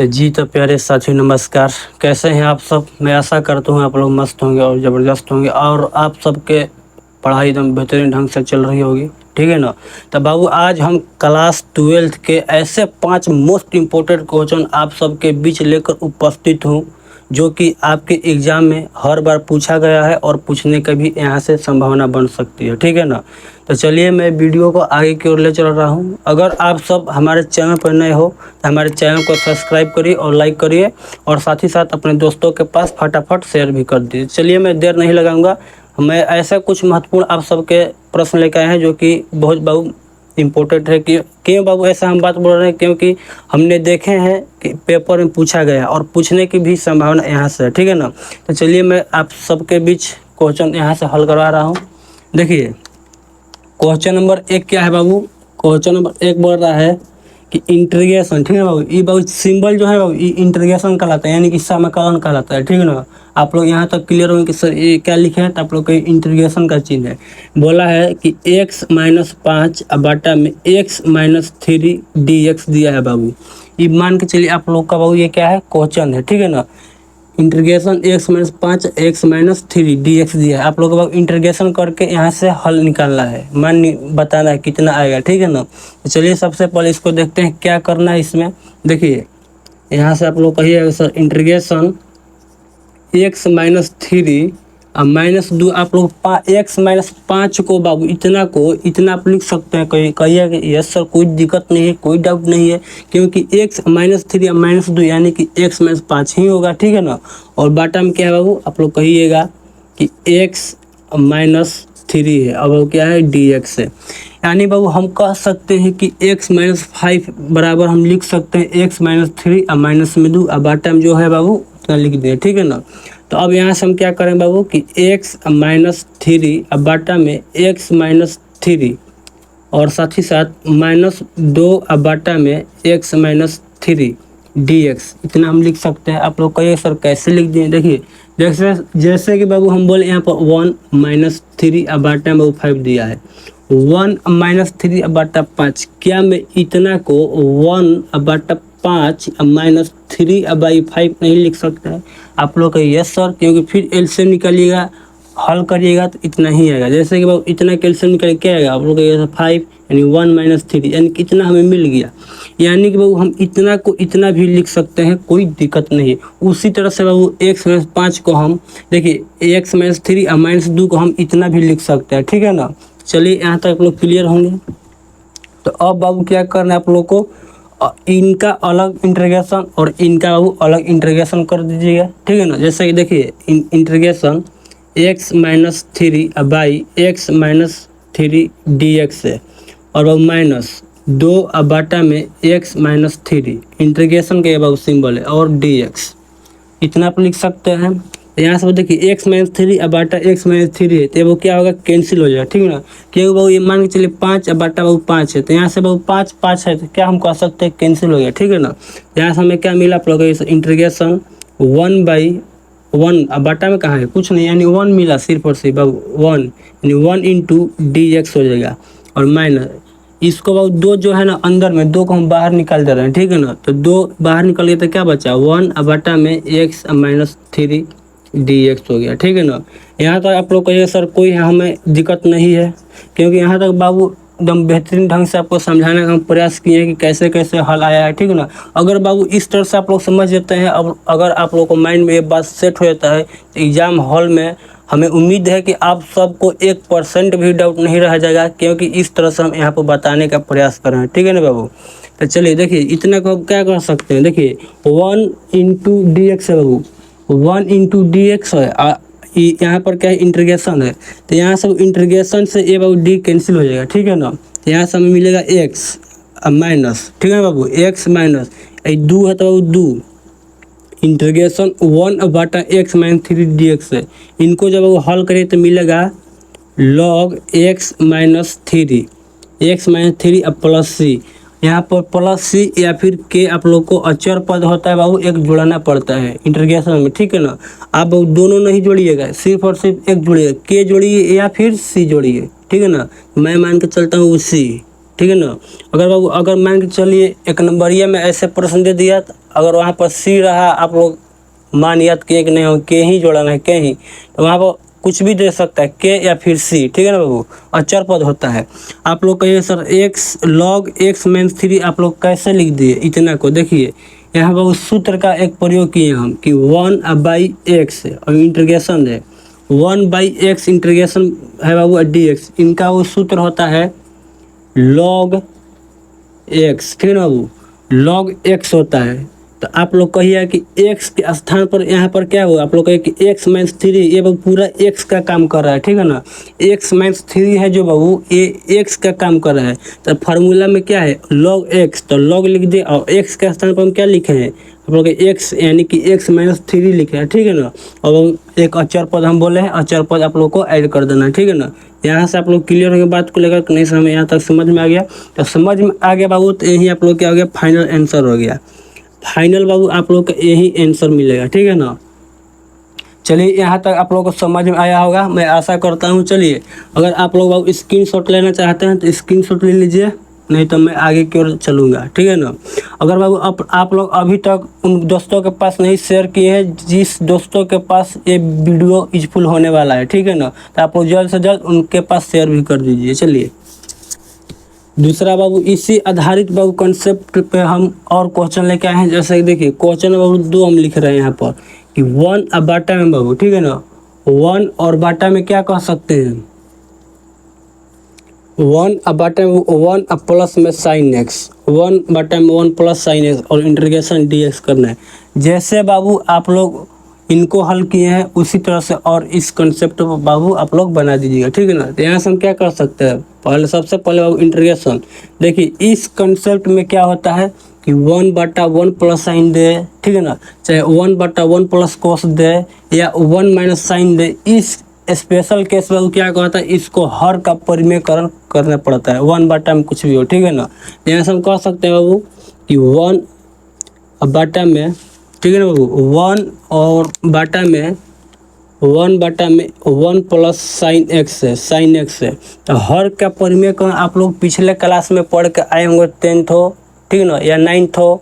तो जी तो प्यारे साथी नमस्कार। कैसे हैं आप सब? मैं आशा करता हूँ आप लोग मस्त होंगे और ज़बरदस्त होंगे और आप सबके पढ़ाई एकदम बेहतरीन ढंग से चल रही होगी, ठीक है ना। तो बाबू आज हम क्लास 12th के ऐसे 5 मोस्ट इम्पोर्टेंट क्वेश्चन आप सबके बीच लेकर उपस्थित हूँ जो कि आपके एग्ज़ाम में हर बार पूछा गया है और पूछने का भी यहाँ से संभावना बन सकती है, ठीक है ना। तो चलिए मैं वीडियो को आगे की ओर ले चल रहा हूँ। अगर आप सब हमारे चैनल पर नए हो तो हमारे चैनल को सब्सक्राइब करिए और लाइक करिए और साथ ही साथ अपने दोस्तों के पास फटाफट शेयर भी कर दीजिए। चलिए मैं देर नहीं लगाऊंगा, मैं ऐसा कुछ महत्वपूर्ण आप सबके प्रश्न लेकर आए हैं जो कि बहुत बहुत इम्पोर्टेंट है। कि क्यों बाबू ऐसा हम बात बोल रहे हैं? क्योंकि हमने देखे हैं कि पेपर में पूछा गया और पूछने की भी संभावना यहाँ से है, ठीक है ना। तो चलिए मैं आप सबके बीच क्वेश्चन यहाँ से हल करवा रहा हूँ। देखिए क्वेश्चन नंबर 1 क्या है बाबू? क्वेश्चन नंबर 1 बोल रहा है कि इंटीग्रेशन, ठीक है बाबू। ये बाबू सिंबल जो है बाबू ये इंटीग्रेशन कहलाता है, यानी कि समाकलन कहलाता है, ठीक है ना। आप लोग यहाँ तक क्लियर होंगे कि सर ये क्या लिखे हैं, तो आप लोग का इंटीग्रेशन का चिन्ह है। बोला है कि x - 5 बाटा में x - 3 dx दिया है बाबू। ये मान के चलिए आप लोग का बाबू ये क्या है, क्वेश्चन है, ठीक है ना। इंटीग्रेशन x - 5 x - 3 dx दिया है। आप लोग को इंटीग्रेशन करके यहाँ से हल निकालना है, मान बताना है कितना आएगा, ठीक है ना। तो चलिए सबसे पहले इसको देखते हैं क्या करना है इसमें। देखिए यहाँ से आप लोग कहिएगा सर इंटीग्रेशन x - 3 और -2 आप लोग x - 5 को बाबू इतना आप लिख सकते हैं। कहिए कि यस सर कोई दिक्कत नहीं है, कोई डाउट नहीं है, क्योंकि x - 3 और -2 यानी कि x - 5 ही होगा, ठीक है ना। और बाटा में क्या है बाबू? आप लोग कहिएगा कि x - 3 है। अब वो क्या है, dx है। यानी बाबू हम कह सकते हैं कि x - 5 बराबर हम लिख सकते हैं x - 3 और -2 और बाटा में जो है बाबू उतना लिख दें, ठीक है ना। तो अब यहाँ से हम क्या करें बाबू कि x - 3 अब बाटा में x - 3 और साथ ही साथ -2 अब बाटा में x - 3 dx इतना हम लिख सकते हैं। आप लोग कहिए सर कैसे लिख दिए? देखिए जैसे कि बाबू हम बोले यहाँ पर 1 - 3 अब बाटा में 5 दिया है। 1 - 3 अब बाटा 5, क्या मैं इतना को 1 अब बाटा 5 -3 अब बाई 5 नहीं लिख सकता है? आप लोग कहिए यस सर, क्योंकि फिर एलसीएम निकालिएगा हल करिएगा तो इतना ही आएगा। जैसे कि बाबू इतना कैल्शियम निकाल क्या आएगा? आप लोग कहिए 5 यानी 1 - 3 यानी कितना हमें मिल गया। यानी कि बाबू हम इतना को इतना भी लिख सकते हैं, कोई दिक्कत नहीं है। उसी तरह से बाबू x - 5 को हम देखिए x - 3 और -2 को हम इतना भी लिख सकते हैं, ठीक है ना। चलिए यहाँ तक आप लोग क्लियर होंगे। तो अब बाबू क्या करना है आप लोग को, इनका अलग इंटीग्रेशन और इनका बाबू अलग इंटीग्रेशन कर दीजिएगा, ठीक है ना। जैसे कि देखिए integration x - 3 by x - 3 dx है और वो -2 अब बाटा में x - 3 इंटीग्रेशन के बाबू सिंबल है और dx इतना आप लिख सकते हैं। यहाँ से देखिए x - 3 अब बाटा x - 3 है तो वो क्या होगा, कैंसिल हो जाएगा, ठीक है ना। क्योंकि बाबू ये मान के चलिए 5 अब बाटा बाबू 5 है, तो यहाँ से बाबू 5 5 है तो क्या हम कह सकते हैं, कैंसिल हो गया, ठीक है ना। यहाँ से हमें क्या मिला आप लोग इंटीग्रेशन 1/1 अब बाटा में कहाँ है, कुछ नहीं, यानी 1 मिला सिर्फ और सिर्फ बाबू 1 यानी 1 × dx हो जाएगा। और माइनस इसको बाबू 2 जो है ना अंदर में 2 को हम बाहर निकाल दे रहे हैं, ठीक है ना। तो 2 बाहर निकल गया तो क्या बचा 1 अब बाटा में x - 3 dx हो गया, ठीक है ना। यहाँ तक आप लोग कहिए सर कोई हमें दिक्कत नहीं है, क्योंकि यहाँ तक बाबू एकदम बेहतरीन ढंग से आपको समझाने का हम प्रयास किए हैं कि कैसे कैसे हल आया है, ठीक है ना। अगर बाबू इस तरह से आप लोग समझ लेते हैं, अब अगर आप लोग को माइंड में ये बात सेट हो जाता है तो एग्ज़ाम हॉल में हमें उम्मीद है कि आप सबको 1% भी डाउट नहीं रह जाएगा, क्योंकि इस तरह से हम यहाँ पर बताने का प्रयास कर रहे हैं, ठीक है ना बाबू। तो चलिए देखिए इतना को क्या कर सकते हैं, देखिए 1 × dx है बाबू, 1 × dx है। यहाँ पर क्या है, इंटीग्रेशन है, तो यहाँ से इंटीग्रेशन से ये बाबू डी कैंसिल हो जाएगा, ठीक है ना। तो यहाँ से हमें मिलेगा x माइनस, ठीक है बाबू, x माइनस 2 है तो बाबू 2 इंटीग्रेशन 1 बाटा x - 3 dx है। इनको जब वो हल करें तो मिलेगा log x - 3 x - 3 अब प्लस c, यहाँ पर प्लस सी या फिर के आप लोग को अचर पद होता है बाबू, एक जोड़ना पड़ता है इंटीग्रेशन में, ठीक है ना। आप दोनों नहीं जोड़िएगा, सिर्फ और सिर्फ एक जोड़िएगा, के जोड़िए या फिर सी जोड़िए, ठीक है ना। मैं मान के चलता हूँ सी, ठीक है ना। अगर बाबू अगर मान के चलिए एक नंबरिया में ऐसे प्रश्न दे दिया, अगर वहाँ पर सी रहा, आप लोग मान याद किए कि नहीं हो, के ही जोड़ना है, के ही, तो वहाँ पर कुछ भी दे सकता है, के या फिर सी, ठीक है ना बाबू। अचर पद होता है। आप लोग कहिए sir x log x minus 3 आप लोग कैसे लिख दिए इतना को, देखिए यहाँ बाबू सूत्र का एक प्रयोग किए हम कि 1/x और इंटीग्रेशन है 1/x इंटीग्रेशन है बाबू dx, इनका वो सूत्र होता है log x, ठीक है ना बाबू, log x होता है। तो आप लोग कहिए कि x के स्थान पर यहाँ पर क्या होगा, आप लोग कहिए कि x माइनस 3 ये बाबू पूरा x का काम कर रहा है, ठीक है ना। x माइनस 3 है जो बाबू ये x का काम कर रहा है। तो फार्मूला में क्या है log x, तो log लिख दे और x के स्थान पर हम क्या लिखे हैं आप लोग x यानी कि x माइनस 3 लिखे हैं, ठीक है ना। और एक अचर पद हम बोले हैं, अचर पद आप लोग को ऐड कर देना है, ठीक है ना। यहाँ से आप लोग क्लियर हो गए बात को लेकर, नहीं हमें यहाँ तक समझ में आ गया। तो समझ में आ गया बाबू, तो यही आप लोग क्या हो गया, फाइनल आंसर हो गया। फाइनल बाबू आप लोग का यही आंसर मिलेगा, ठीक है ना। चलिए यहाँ तक आप लोगों को समझ में आया होगा, मैं आशा करता हूँ। चलिए अगर आप लोग बाबू स्क्रीनशॉट लेना चाहते हैं तो स्क्रीनशॉट ले लीजिए, नहीं तो मैं आगे की ओर चलूँगा, ठीक है ना। अगर बाबू आप लोग अभी तक उन दोस्तों के पास नहीं शेयर किए हैं जिस दोस्तों के पास ये वीडियो यूजफुल होने वाला है, ठीक है ना, तो आप लोग जल्द से जल्द उनके पास शेयर भी कर दीजिए। चलिए दूसरा बाबू इसी आधारित बाबू कंसेप्ट पे हम और क्वेश्चन लेके आए हैं। जैसे कि देखिए क्वेश्चन बाबू 2 हम लिख रहे हैं यहाँ पर कि 1/बाटा में बाबू, ठीक है ना, 1 और बाटा में क्या कह सकते हैं, 1/बाटा में 1 प्लस में साइन एक्स, 1/बाटा में 1 प्लस साइन एक्स और इंटीग्रेशन dx करना है। जैसे बाबू आप लोग इनको हल किए हैं उसी तरह से और इस कंसेप्ट को बाबू आप लोग बना दीजिएगा, ठीक है ना। तो यहाँ से हम क्या कर सकते हैं, पहले सबसे पहले बाबू इंटीग्रेशन। देखिए इस कंसेप्ट में क्या होता है कि 1/1 प्लस साइन दे, ठीक है ना, चाहे 1/1 प्लस कोस दे या 1 माइनस साइन दे, इस स्पेशल केस में क्या कहता है, इसको हर का परिमेयकरण करना पड़ता है, 1/, में कुछ भी हो, ठीक है ना। यहाँ से हम कह सकते हैं बाबू कि 1/, में, ठीक है ना बाबू, 1 और बाटा में 1 प्लस साइन एक्स है, साइन एक्स है। तो हर का परिमेयकरण आप लोग पिछले क्लास में पढ़ के आए होंगे, 10th हो, ठीक है ना, या 9th हो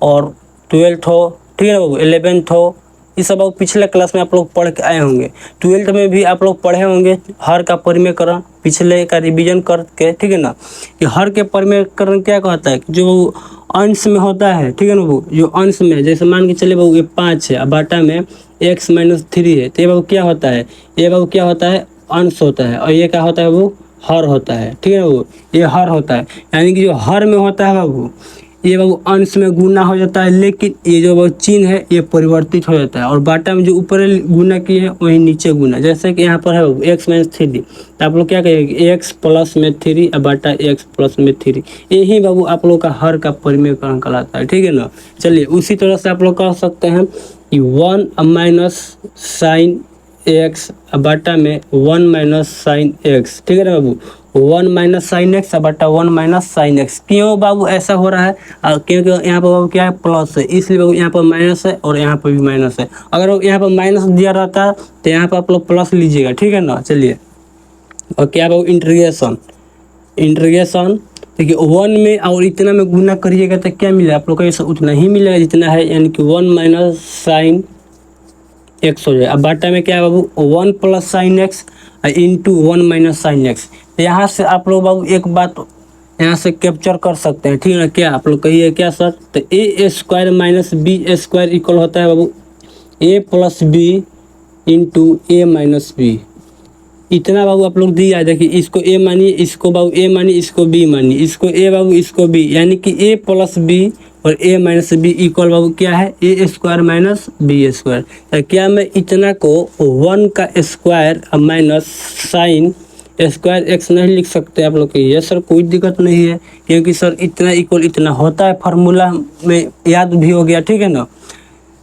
और 12th हो, ठीक है ना बाबू, 11th हो, ये सब बाबू पिछले क्लास में आप लोग पढ़ के आए होंगे। 12th में भी आप लोग पढ़े होंगे हर का परिमेयकरण, पिछले का रिवीजन करके, ठीक है ना। कि हर के परिमेयकरण क्या कहता है, जो अंश में होता है, ठीक है ना बाबू, जो अंश में, जैसे मान के चले बाबू ये 5 है, अब बाटा में x माइनस 3 है, तो ये बाबू क्या होता है, ये बाबू क्या होता है, अंश होता है, और ये क्या होता है बाबू, हर होता है, ठीक है ना बाबू, ये हर होता है। यानी कि जो हर में होता है बाबू, ये बाबू अंश में गुना हो जाता है, लेकिन ये जो बाबू चिन्ह है ये परिवर्तित हो जाता है, और बाटा में जो ऊपर गुना किए हैं वही नीचे गुना, जैसे कि यहाँ पर है बाबू x माइनस 3, तो आप लोग क्या कहेंगे, x प्लस में 3 और बाटा x प्लस में 3, यही बाबू आप लोग का हर का परिमेयकरण कहलाता है, ठीक है ना। चलिए उसी तरह से आप लोग कह सकते हैं कि 1 माइनस साइन एक्स बाटा में 1 माइनस साइन एक्स, ठीक है ना बाबू, 1 माइनस साइन एक्स बटा 1 माइनस साइन एक्स। क्यों बाबू ऐसा हो रहा है, क्योंकि यहाँ पर बाबू क्या है, प्लस है, इसलिए बाबू यहाँ पर माइनस है और यहाँ पर भी माइनस है। अगर यहाँ पर माइनस दिया रहता तो यहाँ पर आप लोग प्लस लीजिएगा, ठीक है ना। चलिए और क्या बाबू इंटीग्रेशन, इंटीग्रेशन देखिए 1 में और इतना में गुना करिएगा तो क्या मिलेगा आप लोग को, उतना ही मिलेगा जितना है, यानी कि 1 माइनस साइन एक्स हो जाए। अब बाटा में क्या है बाबू, 1 plus sine x into 1 minus sine x. यहाँ से आप लोग बाबू एक बात यहाँ से कैप्चर कर सकते हैं, ठीक है ना। क्या आप लोग कहिए क्या सर, तो A square minus B square equal होता है बाबू A plus B into A minus B. इतना बाबू आप लोग दिया, देखिए इसको ए मानिए, इसको बाबू ए मानिए, इसको बी मानिए, इसको ए बाबू, इसको बी, यानी कि ए प्लस बी और ए माइनस बी इक्वल बाबू क्या है, ए स्क्वायर माइनस बी स्क्वायर। तो क्या मैं इतना को 1 का square minus sine square x नहीं लिख सकते आप लोग के, ये सर कोई दिक्कत नहीं है, क्योंकि सर इतना इक्वल इतना होता है, फार्मूला में याद भी हो गया, ठीक है ना।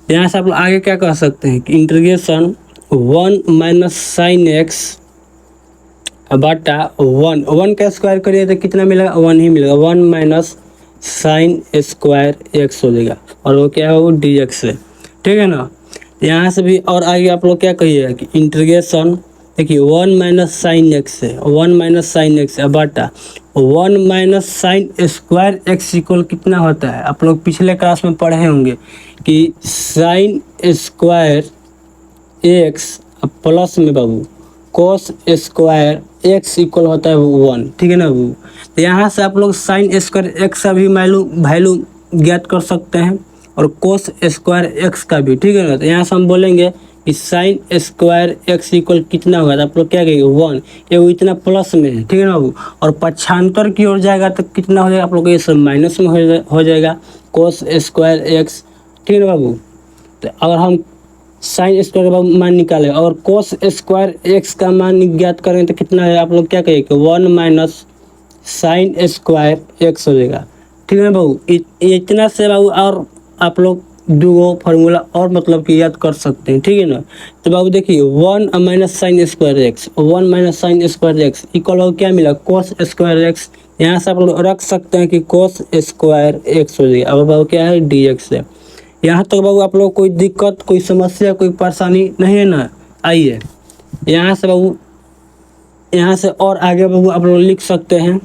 यहाँ से आप लोग आगे क्या कह सकते हैं कि इंटीग्रेशन 1 माइनस साइन एक्स बाटा 1 का स्क्वायर करिए तो कितना मिलेगा, 1 ही मिलेगा, 1 माइनस साइन स्क्वायर एक्स हो जाएगा, और वो क्या है वो डी एक्स है, ठीक है ना। यहाँ से भी और आगे आप लोग क्या कहिएगा कि इंटीग्रेशन देखिए 1 माइनस साइन एक्स है, 1 माइनस साइन एक्स है बाटा 1 minus sine square x equal कितना होता है? आप लोग पिछले क्लास में पढ़े होंगे कि साइन स्क्वायर एक्स प्लस में बाबू कोस स्क्वायर एक्स इक्वल होता है 1, ठीक है ना बाबू। तो यहाँ से आप लोग साइन स्क्वायर एक्स का भी वैल्यू ज्ञात कर सकते हैं और कोस स्क्वायर एक्स का भी, ठीक है ना। तो यहाँ से हम बोलेंगे कि साइन स्क्वायर एक्स इक्वल कितना होगा, तो आप लोग क्या कहेंगे 1, ये वो इतना प्लस में है, ठीक है ना बाबू। और पक्षांतर की ओर जाएगा तो कितना हो जाएगा, आप लोग ये सब माइनस में हो जाएगा कोस स्क्वायर एक्स, ठीक है ना बाबू। तो अगर हम साइन स्क्वायर का मान निकालें और कोस स्क्वायर एक्स का मान ज्ञात करें तो कितना है, आप लोग क्या कहेंगे 1 माइनस साइन स्क्वायर एक्स हो जाएगा, ठीक है ना बाबू। इतना से बाबू और आप लोग दो फार्मूला और मतलब कि याद कर सकते हैं, ठीक है ना। तो बाबू देखिए 1 minus sine square x, 1 minus sine square x equal हो क्या मिला, कोस स्क्वायर एक्स। यहाँ से आप लोग रख सकते हैं कि कोस स्क्वायर एक्स हो जाएगा। अब बाबू क्या है, डी एक्स है। यहाँ तक बाबू आप लोग कोई दिक्कत, कोई समस्या, कोई परेशानी नहीं है ना। आइए यहाँ से बाबू, यहाँ से और आगे बाबू आप लोग लिख सकते हैं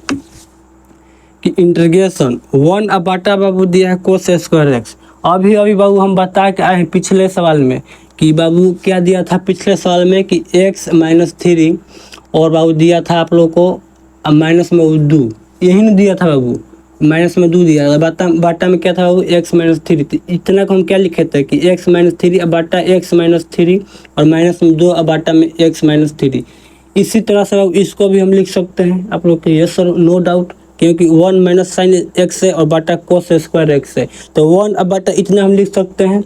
कि इंटीग्रेशन 1/, बाबू दिया है कोस स्क्वायर एक्स। अभी बाबू हम बता के आए हैं पिछले सवाल में कि बाबू क्या दिया था पिछले सवाल में कि x माइनस 3 और बाबू दिया था आप लोग को माइनस में 2, यही नहीं दिया था बाबू, माइनस में 2 दिया था। बाटा में क्या था बाबू x माइनस 3। तो इतना को हम क्या लिखे थे कि x माइनस 3 बाटा x माइनस 3 और माइनस में 2 बाटा में x माइनस 3। इसी तरह से बाबू इसको भी हम लिख सकते हैं आप लोग के, यस सर नो डाउट, क्योंकि 1 माइनस साइन एक्स है और बाटा कोस स्क्वायर एक्स है। तो 1 बाटा इतना हम लिख सकते हैं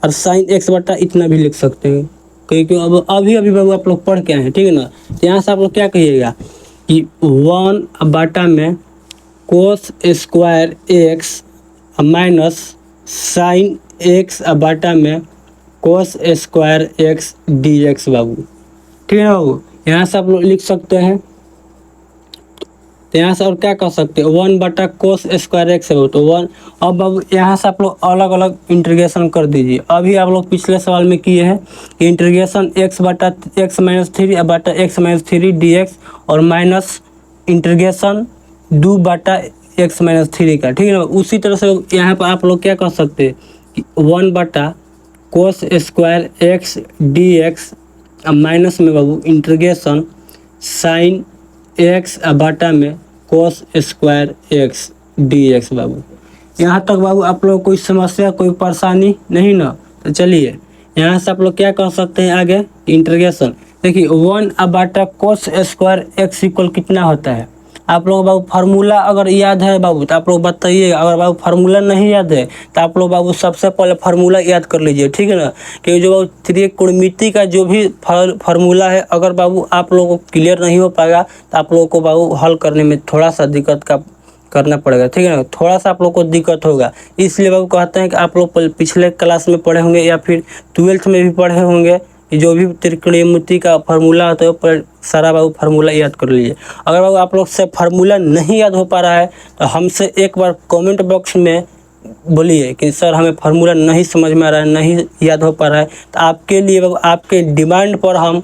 और साइन एक्स बाटा इतना भी लिख सकते हैं, क्योंकि अब अभी बाबू आप लोग पढ़ के आए हैं, ठीक है ना। तो यहाँ से आप लोग क्या कहिएगा कि 1 बाटा में cos square X minus sine X बाटा में cos square x D X बाबू, ठीक है ना बाबू। यहाँ से आप लोग लिख सकते हैं। तो यहाँ से और क्या कर सकते हैं, 1 बटा कोस स्क्वायर एक्स है तो 1। अब यहाँ से आप लोग अलग अलग इंटीग्रेशन कर दीजिए। अभी आप लोग पिछले सवाल में किए हैं कि इंटीग्रेशन x बटा x माइनस 3 बटा x माइनस 3 डी एक्स और माइनस इंटीग्रेशन 2 बटा x माइनस 3 का, ठीक है ना। उसी तरह से यहाँ पर आप लोग क्या कर सकते हैं कि 1 बटा cos square x D x minus में बाबू इंटीग्रेशन साइन एक्स बाटा में cos square x D X बाबू। यहाँ तक बाबू आप लोग कोई समस्या, कोई परेशानी नहीं ना। तो चलिए यहाँ से आप लोग क्या कर सकते हैं आगे, इंटीग्रेशन देखिए 1 बाटा कोस स्क्वायर एक्स इक्वल कितना होता है। आप लोग बाबू फार्मूला अगर याद है बाबू तो आप लोग बताइए, अगर बाबू फार्मूला नहीं याद है तो आप लोग बाबू सबसे पहले फार्मूला याद कर लीजिए, ठीक है ना। क्योंकि जो बाबू त्रिकोणमिति का जो भी फार्मूला है, अगर बाबू आप लोगों को क्लियर नहीं हो पाएगा तो आप लोगों को बाबू हल करने में थोड़ा सा दिक्कत का करना पड़ेगा, ठीक है ना। थोड़ा सा आप लोग को दिक्कत होगा, इसलिए बाबू कहते हैं कि आप लोग पिछले क्लास में पढ़े होंगे या फिर 12th में भी पढ़े होंगे कि जो भी त्रिकोणमिति का फार्मूला होता है पर सारा बाबू फार्मूला याद कर लीजिए। अगर बाबू आप लोग से फार्मूला नहीं याद हो पा रहा है तो हमसे एक बार कमेंट बॉक्स में बोलिए कि सर हमें फार्मूला नहीं समझ में आ रहा है, नहीं याद हो पा रहा है। तो आपके लिए बाबू आपके डिमांड पर हम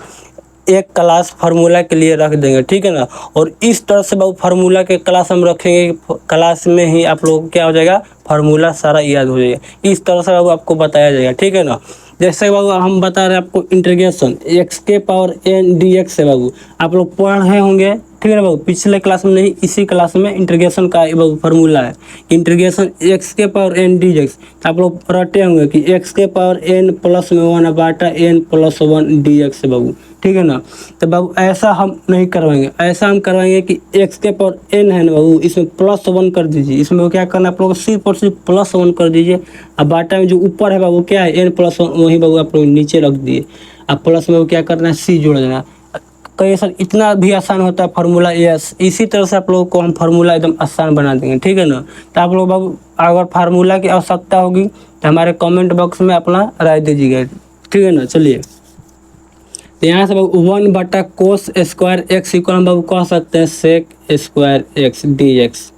एक क्लास फार्मूला के लिए रख देंगे, ठीक है ना। और इस तरह से बाबू फार्मूला के क्लास हम रखेंगे, क्लास में ही आप लोगों को क्या हो जाएगा, फार्मूला सारा याद हो जाएगा। इस तरह से बाबू आपको बताया जाएगा, ठीक है ना। जैसे बाबू हम बता रहे हैं आपको इंटीग्रेशन x के पावर n डी एक्स है बाबू, आप लोग पढ़े होंगे, ठीक है ना बाबू। पिछले क्लास में नहीं, इसी क्लास में इंटीग्रेशन का बाबू फार्मूला है इंटीग्रेशन x के पावर n डी एक्स। आप लोग रटे होंगे कि x के पावर n प्लस में 1 बाटा n प्लस 1 डी एक्स है बाबू, ठीक है ना। तो बाबू ऐसा हम नहीं करवाएंगे, ऐसा हम करवाएंगे कि x के पावर n है ना बाबू, इसमें प्लस 1 कर दीजिए। इसमें क्या करना आप लोग सिर्फ और सिर्फ प्लस 1 कर दीजिए। अब बाटा में जो ऊपर है बाबू क्या है n प्लस 1, वही बाबू आप लोग नीचे रख दिए। अब प्लस में क्या करना है, c जोड़ देना। कहीं सर इतना भी आसान होता है फार्मूला, यस। इसी तरह से आप लोगों को हम फार्मूला एकदम आसान बना देंगे, ठीक है ना। तो आप लोग बाबू अगर फार्मूला की आवश्यकता होगी तो हमारे कमेंट बॉक्स में अपना राय दीजिएगा, ठीक है ना। चलिए तो यहाँ से बाबू 1 बटा कोस स्क्वायर एक्स इक्वल हम बाबू कह सकते हैं sec square x D x,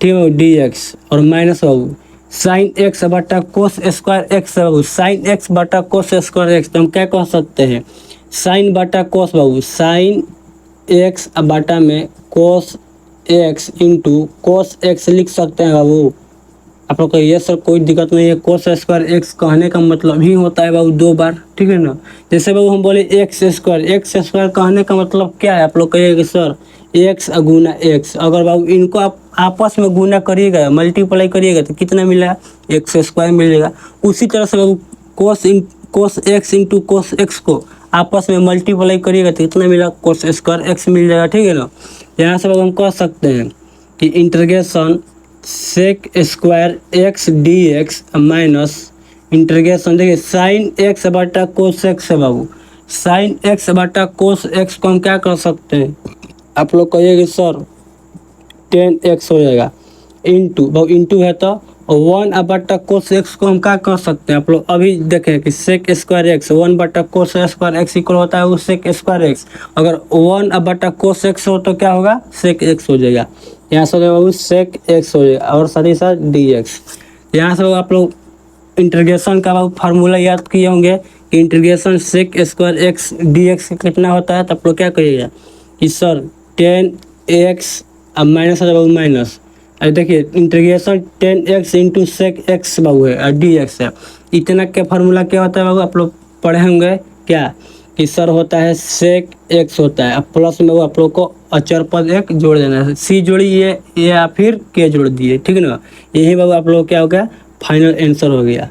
ठीक है डी एक्स और माइनस बाबू साइन एक्स बटा कोस स्क्वायर एक्स बाबू, साइन एक्स बटा कोस स्क्वायर एक्स। तो हम क्या कह सकते हैं, साइन बटा कोस बाबू, साइन एक्स बटा में कोस एक्स इंटू कोस एक्स लिख सकते हैं बाबू। आप लोग कहिए सर कोई दिक्कत नहीं है, कोस स्क्वायर एक्स कहने का मतलब ही होता है बाबू 2 बार, ठीक है ना। जैसे बाबू हम बोले एक्स स्क्वायर कहने का मतलब क्या है, आप लोग कहिएगा सर एक्स गुना एक्स। अगर बाबू इनको आप आपस में गुना करिएगा, मल्टीप्लाई करिएगा तो कितना मिलेगा, एक्स स्क्वायर मिलेगा। उसी तरह से बाबू cos X into cos X को आपस में मल्टीप्लाई करिएगा तो कितना मिलेगा, कोस स्क्वायर एक्स मिल जाएगा, ठीक है ना। यहाँ से बाबू हम कह सकते हैं कि integration sec square x D x minus integration, देखिए साइन एक्स बटा कोस एक्स है बाबू, साइन एक्स बटा कोस एक्स को हम क्या कर सकते हैं, आप लोग कहिएगा सर 10x हो जाएगा इंटू, बाबू इंटू है तो 1 बटा कोस एक्स को हम क्या कर सकते हैं, आप लोग अभी देखें कि सेक स्क्वायर एक्स 1 बटा कोस स्क्वायर एक्स इक्वल होता है वो सेक स्क्वायर एक्स। अगर 1 बटा कोस एक्स हो तो क्या होगा, सेक एक्स हो जाएगा। यहाँ से बाबू सेक एक्स हो जाएगा और साथ ही साथ डी एक्स। यहाँ से आप लोग इंटीग्रेशन का बाबू फार्मूला याद किए होंगे कि integration sec square x D x कितना होता है, तो आप लोग क्या कहिएगा कि सर 10x अब माइनस हो जाएगा बाबू माइनस, अब देखिए integration 10x into sec X बाबू है और डी एक्स है। इतना का फार्मूला क्या होता है बाबू, आप लोग पढ़े होंगे क्या कि सर होता है सेक एक्स होता है, अब प्लस में वो आप लोग को अचर पद एक जोड़ देना है, सी जोड़िए या फिर के जोड़ दिए, ठीक है ना। यही बाबू आप लोग क्या हो गया, फाइनल आंसर हो गया।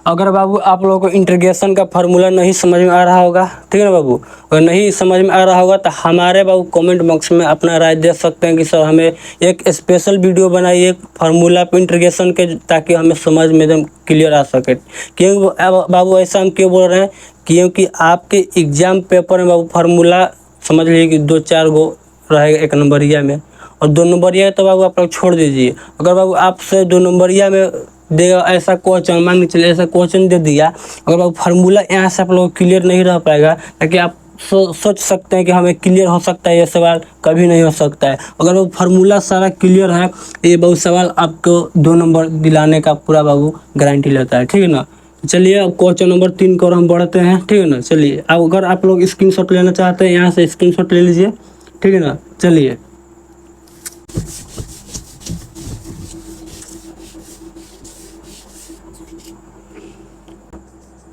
अगर बाबू आप लोगों को इंटीग्रेशन का फार्मूला नहीं समझ में आ रहा होगा, ठीक है ना बाबू, अगर नहीं समझ में आ रहा होगा तो हमारे बाबू कमेंट बॉक्स में अपना राय दे सकते हैं कि सर हमें एक स्पेशल वीडियो बनाइए फार्मूला पे इंटीग्रेशन के, ताकि हमें समझ में एकदम क्लियर आ सके। क्यों बाबू ऐसा हम क्यों बोल रहे हैं, क्योंकि आपके एग्जाम पेपर में बाबू फार्मूला समझ लीजिए कि 2-4 गो रहेगा 1 नंबरिया में, और 2 नंबरिया तो बाबू आप लोग छोड़ दीजिए। अगर बाबू आपसे 2 नंबरिया में देगा ऐसा क्वेश्चन, मान के चलिए ऐसा क्वेश्चन दे दिया, अगर बाबू फार्मूला यहाँ से आप लोग क्लियर नहीं रह पाएगा, ताकि आप सोच सकते हैं कि हमें क्लियर हो सकता है ये सवाल, कभी नहीं हो सकता है। अगर वो फार्मूला सारा क्लियर है ये बाबू सवाल आपको 2 नंबर दिलाने का पूरा बाबू गारंटी लेता है, ठीक है ना। चलिए अब क्वेश्चन नंबर 3 को हम बढ़ते हैं, ठीक है ना। चलिए अब अगर आप लोग स्क्रीनशॉट लेना चाहते हैं यहाँ से स्क्रीनशॉट ले लीजिए, ठीक है ना। चलिए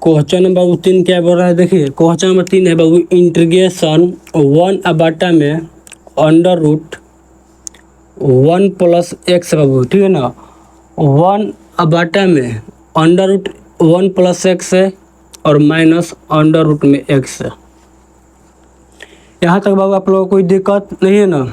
क्वेश्चन नंबर बाबू 3 क्या बोल रहा है, देखिए क्वेश्चन नंबर 3 है बाबू इंटीग्रेशन 1/में अंडर रूट 1 प्लस एक्स बाबू, ठीक है ना। 1/में अंडर रूट 1 प्लस एक्स है और माइनस अंडर रूट में एक्स है। यहाँ तक बाबू आप लोगों को कोई दिक्कत नहीं है ना।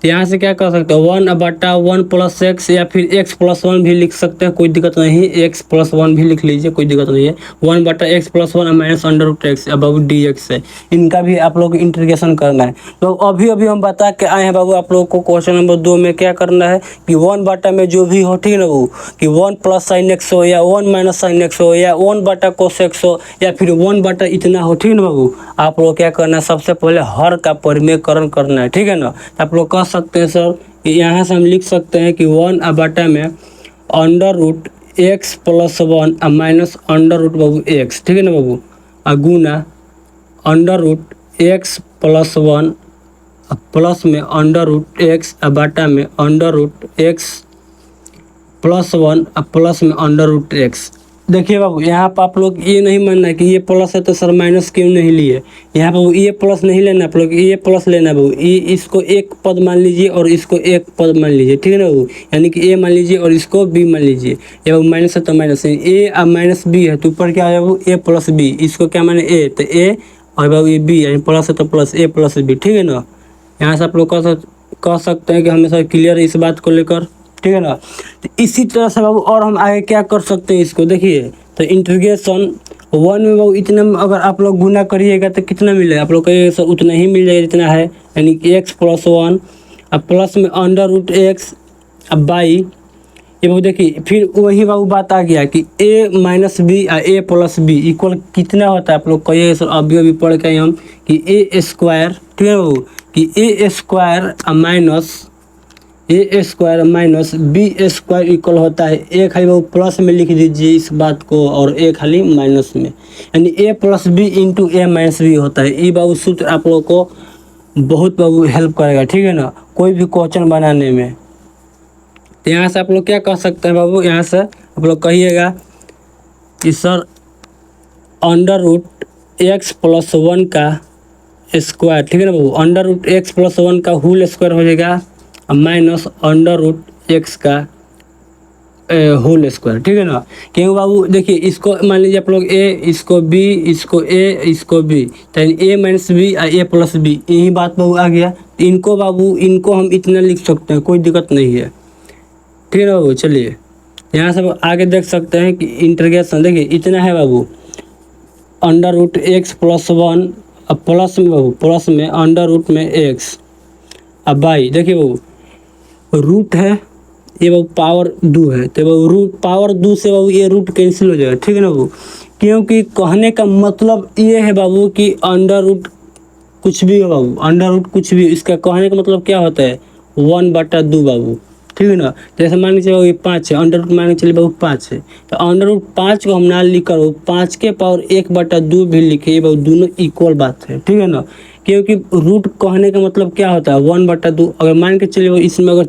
तो यहाँ से क्या कर सकते हो 1/1 प्लस एक्स या फिर x प्लस 1 भी लिख सकते हैं, कोई दिक्कत नहीं, x प्लस 1 भी लिख लीजिए, कोई दिक्कत नहीं है। 1/x plus 1 minus under root x अब डी एक्स है, इनका भी आप लोग को इंटीग्रेशन करना है। तो अभी हम बता के आए हैं बाबू आप लोग को क्वेश्चन नंबर 2 में क्या करना है कि 1 में जो भी हो, ठीक है ना बाबू, कि 1 प्लस साइन एक्स हो या 1 माइनस साइन एक्स हो या 1 कोस एक्स हो या फिर 1 इतना हो, ठीक है ना बाबू, आप लोग क्या करना है सबसे पहले हर का परिमेयकरण करना है, ठीक है ना। तो आप लोग कह सकते हैं सर यहाँ से हम लिख सकते हैं कि 1 में under root x plus 1 minus under root बाबू एक्स, ठीक है ना बाबू, गुना under root x plus 1 plus में अंडर रूट एक्स बाटा में under root x plus 1 plus में अंडर रूट एक्स। देखिए बाबू यहाँ पर आप लोग ये नहीं मानना है कि ये प्लस है तो सर माइनस क्यों नहीं लिए, यहाँ पर ये प्लस नहीं लेना, आप लोग ये प्लस लेना है बाबू। ये इसको एक पद मान लीजिए और इसको एक पद मान लीजिए, ठीक है ना बाबू, यानी कि ए मान लीजिए और इसको बी मान लीजिए। ये बाबू माइनस है तो माइनस है, ए अब माइनस बी है तो ऊपर क्या है बाबू ए प्लस बी, इसको क्या माने ए तो ए और बाबू ये बी यानी प्लस है तो प्लस ए प्लस बी, ठीक है ना। यहाँ से आप लोग कह सकते हैं कि हमेशा क्लियर इस बात को लेकर, ठीक है ना। तो इसी तरह से बाबू और हम आगे क्या कर सकते हैं इसको देखिए, तो इंटीग्रेशन 1 में बाबू इतना अगर आप लोग गुना करिएगा तो कितना मिलेगा, आप लोग कहिएगा सर उतना ही मिल जाएगा जितना है, यानी कि एक्स प्लस 1 अब प्लस में अंडर रूट एक्स अब बाई, ये बाबू देखिए फिर वही बाबू बात आ गया कि a minus b a plus b equal कितना होता है, आप लोग कहिएगा सर अभी पढ़ के हम कि a स्क्वायर, ठीक है बाबू, कि a square minus B square equal होता है ए खाली बाबू प्लस में लिख दीजिए इस बात को और ए खाली माइनस में, यानी ए plus B into A minus B होता है। ये बाबू सूत्र आप लोग को बहुत बाबू हेल्प करेगा, ठीक है ना, कोई भी क्वेश्चन बनाने में। तो यहाँ से आप लोग क्या कह सकते हैं बाबू, यहाँ से आप लोग कहिएगा कि sir under root x plus one का स्क्वायर, ठीक है ना बाबू, under root x plus one का होल स्क्वायर हो जाएगा माइनस अंडर रूट एक्स का होल स्क्वायर, ठीक है ना। क्यों बाबू, देखिए इसको मान लीजिए आप लोग ए, इसको बी, इसको ए, इसको बी, तो ए माइनस बी ए प्लस बी, यही बात बाबू आ गया। इनको बाबू, इनको हम इतना लिख सकते हैं, कोई दिक्कत नहीं है, ठीक है ना बाबू। चलिए यहाँ से आगे देख सकते हैं कि इंटीग्रेशन देखिए इतना है बाबू, under root x plus one, अब प्लस में बाबू, प्लस में अंडर रूट में एक्स, अब बाई देखिए बाबू रूट है, ये बाबू पावर दो है, तो बाबू रूट पावर दो से बाबू ये रूट कैंसिल हो जाएगा, ठीक है ना बाबू। क्योंकि कहने का मतलब ये है बाबू कि अंडर रूट कुछ भी हो बाबू, अंडर रूट कुछ भी, इसका कहने का मतलब क्या होता है 1/2 बाबू, ठीक है ना। जैसे मान के चलिए बाबू ये 5 है, अंडर रूट मान के चलिए बाबू 5 है, तो अंडर रूट 5 को हम ना लिख कर 5 के पावर 1/2 भी लिखे, ये बाबू दोनों इक्वल बात है, ठीक है ना। क्योंकि रूट कहने का मतलब क्या होता है 1/2। अगर मान के चलिए इसमें अगर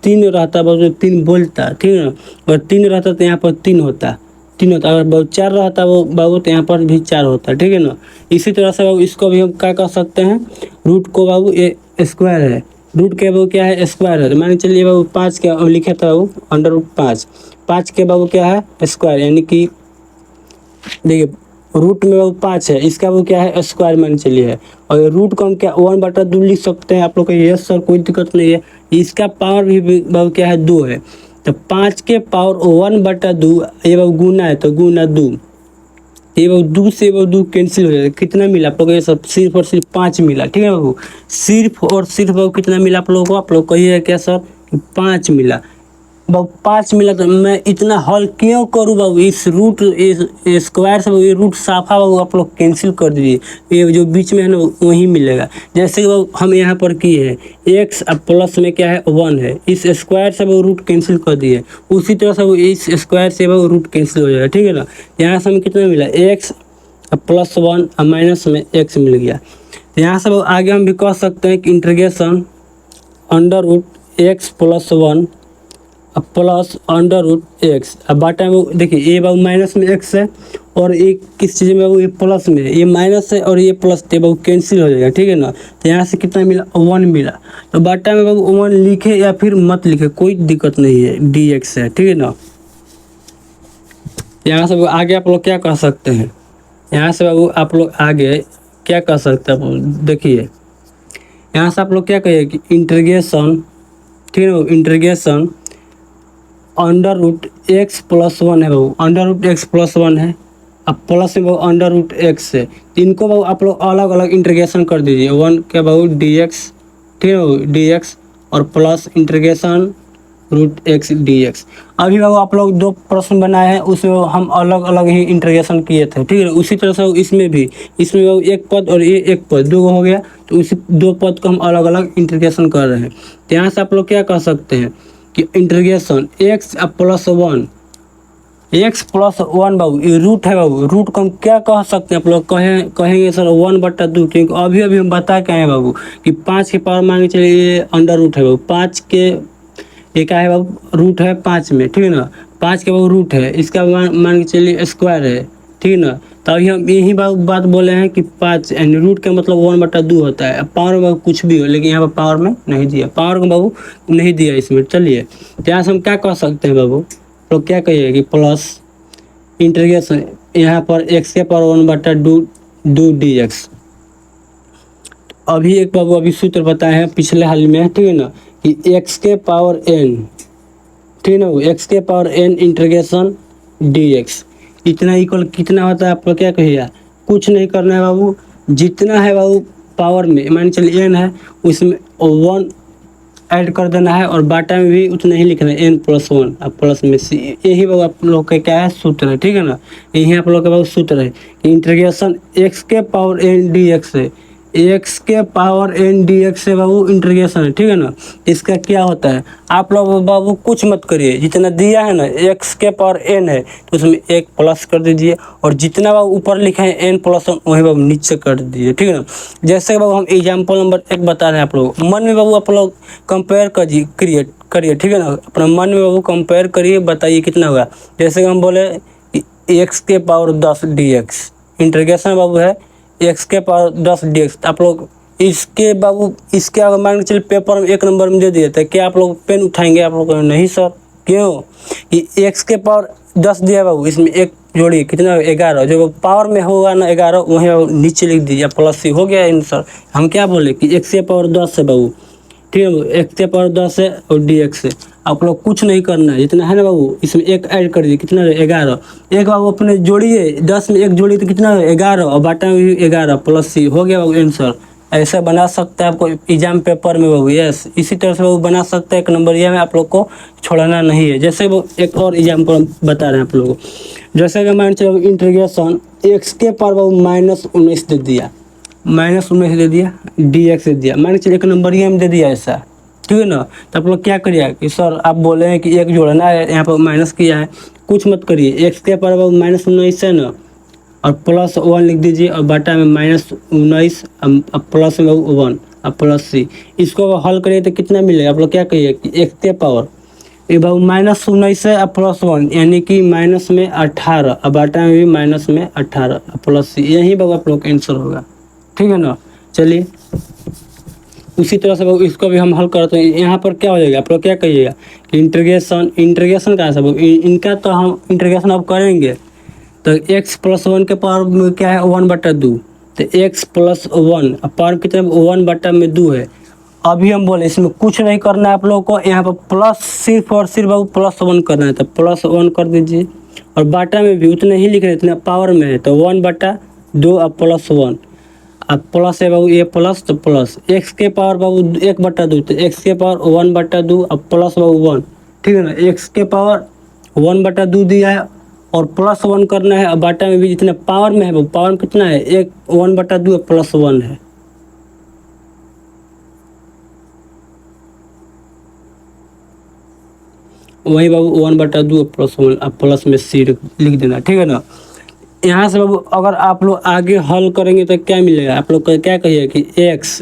3 रहता बाबू, 3 बोलता, ठीक है ना, अगर 3 रहता तो यहाँ पर 3 होता, 3 होता, अगर बाबू 4 रहता वो बाबू तो यहाँ पर भी 4 होता, ठीक है ना। इसी तरह से बाबू इसको भी हम क्या कर सकते हैं, रूट को बाबू ये स्क्वायर है, रूट के बाबू क्या है स्क्वायर है, तो मान के चलिए बाबू 5 के लिखे था बाबू अंडर रूट 5 के बाबू क्या है स्क्वायर, यानी कि देखिए रूट में बाबू 5 है, इसका वो क्या है स्क्वायर मान चलिए है, और रूट को हम क्या 1/2 लिख सकते हैं। आप लोग का यस सर कोई दिक्कत नहीं है, इसका पावर भी बाबू क्या है 2 है, तो 5 के पावर 1/2 ये बाबू गुना है, तो गुना 2, ये बाबू 2 से बाबू 2 कैंसिल हो जाएगा, कितना मिला आप लोग ये सब सिर्फ और सिर्फ 5 मिला, ठीक है बाबू। सिर्फ और सिर्फ बाबू कितना मिला आप लोगों को, आप लोग कहिए क्या सर 5 मिला बाबू, 5 मिला। तो मैं इतना हल क्यों करूँ बाबू, इस रूट इस स्क्वायर से ये रूट साफा बाबू आप लोग कैंसिल कर दीजिए, ये जो बीच में है ना वही मिलेगा। जैसे कि बाबू हम यहाँ पर किए हैं एक्स अब प्लस में क्या है 1 है, इस स्क्वायर से वो रूट कैंसिल कर दिए, उसी तरह से वो इस स्क्वायर से वो रूट कैंसिल हो जाएगा, ठीक है ना। यहाँ से हमें कितना मिला एक्स अब प्लस 1 अब माइनस में एक्स मिल गया। तो यहाँ से आगे हम भी कह सकते हैं कि integration under root x plus 1 अब प्लस अंडर रूट एक्स, अब बाटा में देखिए ये बाबू माइनस में एक्स है और एक किस चीज़ में बाबू ये प्लस में है, ये माइनस है और ये प्लस थे बाबू कैंसिल हो जाएगा, ठीक है ना। तो यहाँ से कितना मिला 1 मिला, तो बाटा में बाबू 1 लिखे या फिर मत लिखे कोई दिक्कत नहीं है, डी एक्स है, ठीक है ना। यहाँ से आगे आप लोग क्या कह सकते हैं, यहाँ से बाबू आप लोग आगे क्या कह सकते हैं, देखिए यहाँ से आप लोग क्या कहिए कि इंटीग्रेशन, ठीक है ना, integration under root x plus 1 है बाबू, अंडर रूट एक्स प्लस 1 है, अब प्लस में बाबू अंडर रूट एक्स है, तो इनको बाबू आप लोग अलग अलग इंटीग्रेशन कर दीजिए, 1 के बाबू डी एक्स, ठीक है बाबू डी एक्स और plus integration root x D x. अभी बाबू आप लोग 2 प्रश्न बनाए हैं, उसमें हम अलग अलग ही इंटीग्रेशन किए थे, ठीक है। उसी तरह से इसमें भी, इसमें बाबू एक पद और ये एक पद 2 हो गया, तो उसी 2 पद को हम अलग अलग इंटीग्रेशन कर रहे हैं। तो यहाँ से आप लोग क्या कह सकते हैं कि इंटीग्रेशन एक्स अब प्लस 1, एक्स प्लस 1 बाबू ये रूट है बाबू, रूट को हम क्या कह सकते हैं, आप लोग कहेंगे सर 1/2, क्योंकि अभी अभी हम बता के आए बाबू कि 5 के पावर मान के चलिए ये अंडर रूट है बाबू, 5 के ये क्या है बाबू रूट है 5 में, ठीक है ना, 5 के बाबू रूट है, इसका मान के चलिए स्क्वायर है, ठीक है ना। तो अभी हम यही बात बोले हैं कि 5 यानी रूट का मतलब 1/2 होता है। पावर में कुछ भी हो, लेकिन यहाँ पर पावर में नहीं दिया, पावर को बाबू नहीं दिया इसमें। चलिए यहाँ से हम क्या कह सकते हैं बाबू, तो क्या कहिए कि प्लस इंटीग्रेशन यहाँ पर एक्स के पावर 1/2 डी एक्स। अभी एक बाबू अभी सूत्र बताए हैं पिछले हाल में, ठीक है ना, कि एक्स के पावर n, ठीक है ना, एक्स के power n integration D x इतना इक्वल कितना होता है, आप लोग क्या कहिए, कुछ नहीं करना है बाबू, जितना है बाबू पावर में मान चलिए n है उसमें 1 ऐड कर देना है और बाटा में भी उतना ही लिखना है n+1 अब प्लस में सी, यही बाबू आप लोग का क्या है सूत्र है, ठीक है ना। यही आप लोग के बाबू सूत्र है कि इंटीग्रेशन एक्स के पावर n डी एक्स है, एक्स के पावर एन डी एक्स से बाबू इंटीग्रेशन है, ठीक है ना। इसका क्या होता है, आप लोग बाबू कुछ मत करिए, जितना दिया है ना एक्स के पावर एन है तो उसमें एक प्लस कर दीजिए, और जितना बाबू ऊपर लिखा है एन प्लस वन वही बाबू नीचे कर दीजिए, ठीक है ना। जैसे बाबू हम एग्जाम्पल नंबर 1 बता रहे हैं, आप लोग मन में बाबू आप लोग कंपेयर करिए, ठीक है ना। अपना मन में बाबू कंपेयर करिए, बताइए कितना होगा। जैसे हम बोले एक्स के पावर 10 डी एक्स, इंटीग्रेशन बाबू है एक्स के पावर 10 डी एक्स। आप लोग इसके बाबू इसके अगर मान के चलिए पेपर में 1 नंबर में दे दिए तो क्या आप लोग पेन उठाएंगे? आप लोग नहीं सर, क्यों कि एक्स के पावर 10 दिया बाबू, इसमें एक जोड़िए कितना 11, जो पावर में होगा ना 11 वहीं नीचे लिख दीजिए प्लस सी, हो गया आंसर। हम क्या बोले कि एक्स के पावर 10 है बाबू, ठीक है, एक्स के पावर 10 है और डी एक्स है। आप लोग कुछ नहीं करना है, जितना है ना बाबू इसमें एक ऐड कर दीजिए, कितना है 11। एक बाबू अपने जोड़िए, 10 में एक जोड़िए तो कितना है 11, और बाटा में भी 11 प्लस सी, हो गया बाबू आंसर। ऐसे बना सकते हैं आपको एग्जाम पेपर में बाबू, यस इसी तरह से बाबू बना सकते हैं। 1 नंबर यह में आप लोग को छोड़ना नहीं है। जैसे वो एक और एग्जाम्पल बता रहे हैं आप लोगों को, जैसे कि मान चलो इंटीग्रेशन एक्स के पावर बाबू -19 दे दिया, -19 दे दिया, डी एक्स दे दिया, मान के चलिए 1 नंबर ये में दे दिया ऐसा, ठीक है ना। तो आप लोग क्या करिए कि सर आप बोले हैं कि एक जोड़ना है, यहाँ पर माइनस किया है, कुछ मत करिए, एक्स के पावर -19 है ना, और +1 लिख दीजिए, और बाटा में -19 अब प्लस में 1 अब प्लस सी। इसको हल करिए तो कितना मिलेगा? आप लोग क्या कहिए कि एक्स के पावर ये बाबू -19 है अब +1 यानी कि माइनस में 18, अब बाटा में भी माइनस में 18 प्लस सी, यही बाबू आप लोग का आंसर होगा, ठीक है ना। चलिए उसी तरह से बाबू इसको भी हम हल करते हैं। यहाँ पर क्या हो जाएगा, आप लोग क्या कहिएगा कि इंटीग्रेशन कहाँ से बाबू, इनका तो हम इंटीग्रेशन अब करेंगे। तो x + 1 के पावर में क्या है 1/2, तो x + 1 अब पावर कितना 1/2 है। अभी हम बोले इसमें कुछ नहीं करना है आप लोगों को, यहाँ पर प्लस सिर्फ और सिर्फ बाबू +1 करना है, तो +1 कर दीजिए, और बाटा में भी उतना ही लिख रहे इतना पावर में है, तो 1/2 अब +1, अब प्लस है बाबू ये प्लस तो प्लस, एक्स के पावर बाबू 1/2, तो एक्स के पावर 1/2 अब प्लस बाबू 1, ठीक है ना। एक्स के पावर 1/2 दिया है और +1 करना है, अब बाटा में भी जितना पावर में है वो पावर में कितना है 1/2 प्लस 1 है। वही बाबू 1/2 प्लस 1 अब प्लस में सी लिख देना, ठीक है ना। यहाँ से बाबू अगर आप लोग आगे हल करेंगे तो क्या मिलेगा, आप लोग क्या कहिए कि x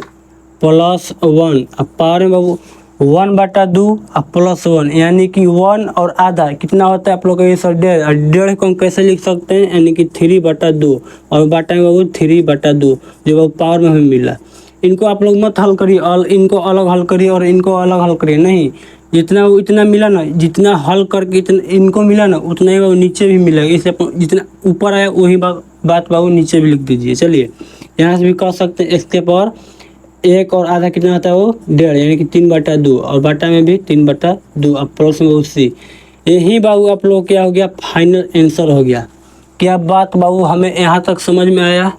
+ 1 अब पावर में बाबू 1/2 अब +1 यानी कि 1 और आधा कितना होता है आप लोग का ये सर 1.5 को हम कैसे लिख सकते हैं, यानी कि 3/2 और बाटा में बाबू 3/2 जो बाबू पावर में हमें मिला। इनको आप लोग मत हल करिए, इनको अलग हल करिए और इनको अलग हल करिए, नहीं जितना इतना मिला ना, जितना हल करके इतना इनको मिला ना उतना ही बाबू नीचे भी मिलेगा, इसलिए जितना ऊपर आया वही बात बाबू नीचे भी लिख दीजिए। चलिए यहाँ से भी कह सकते हैं x के पावर 1 और आधा कितना होता है वो 1.5 यानी कि 3/2 और बाटा में भी 3/2 अब प्लस में सी, यही बाबू आप लोग क्या हो गया फाइनल आंसर हो गया। क्या बात बाबू हमें यहाँ तक समझ में आया?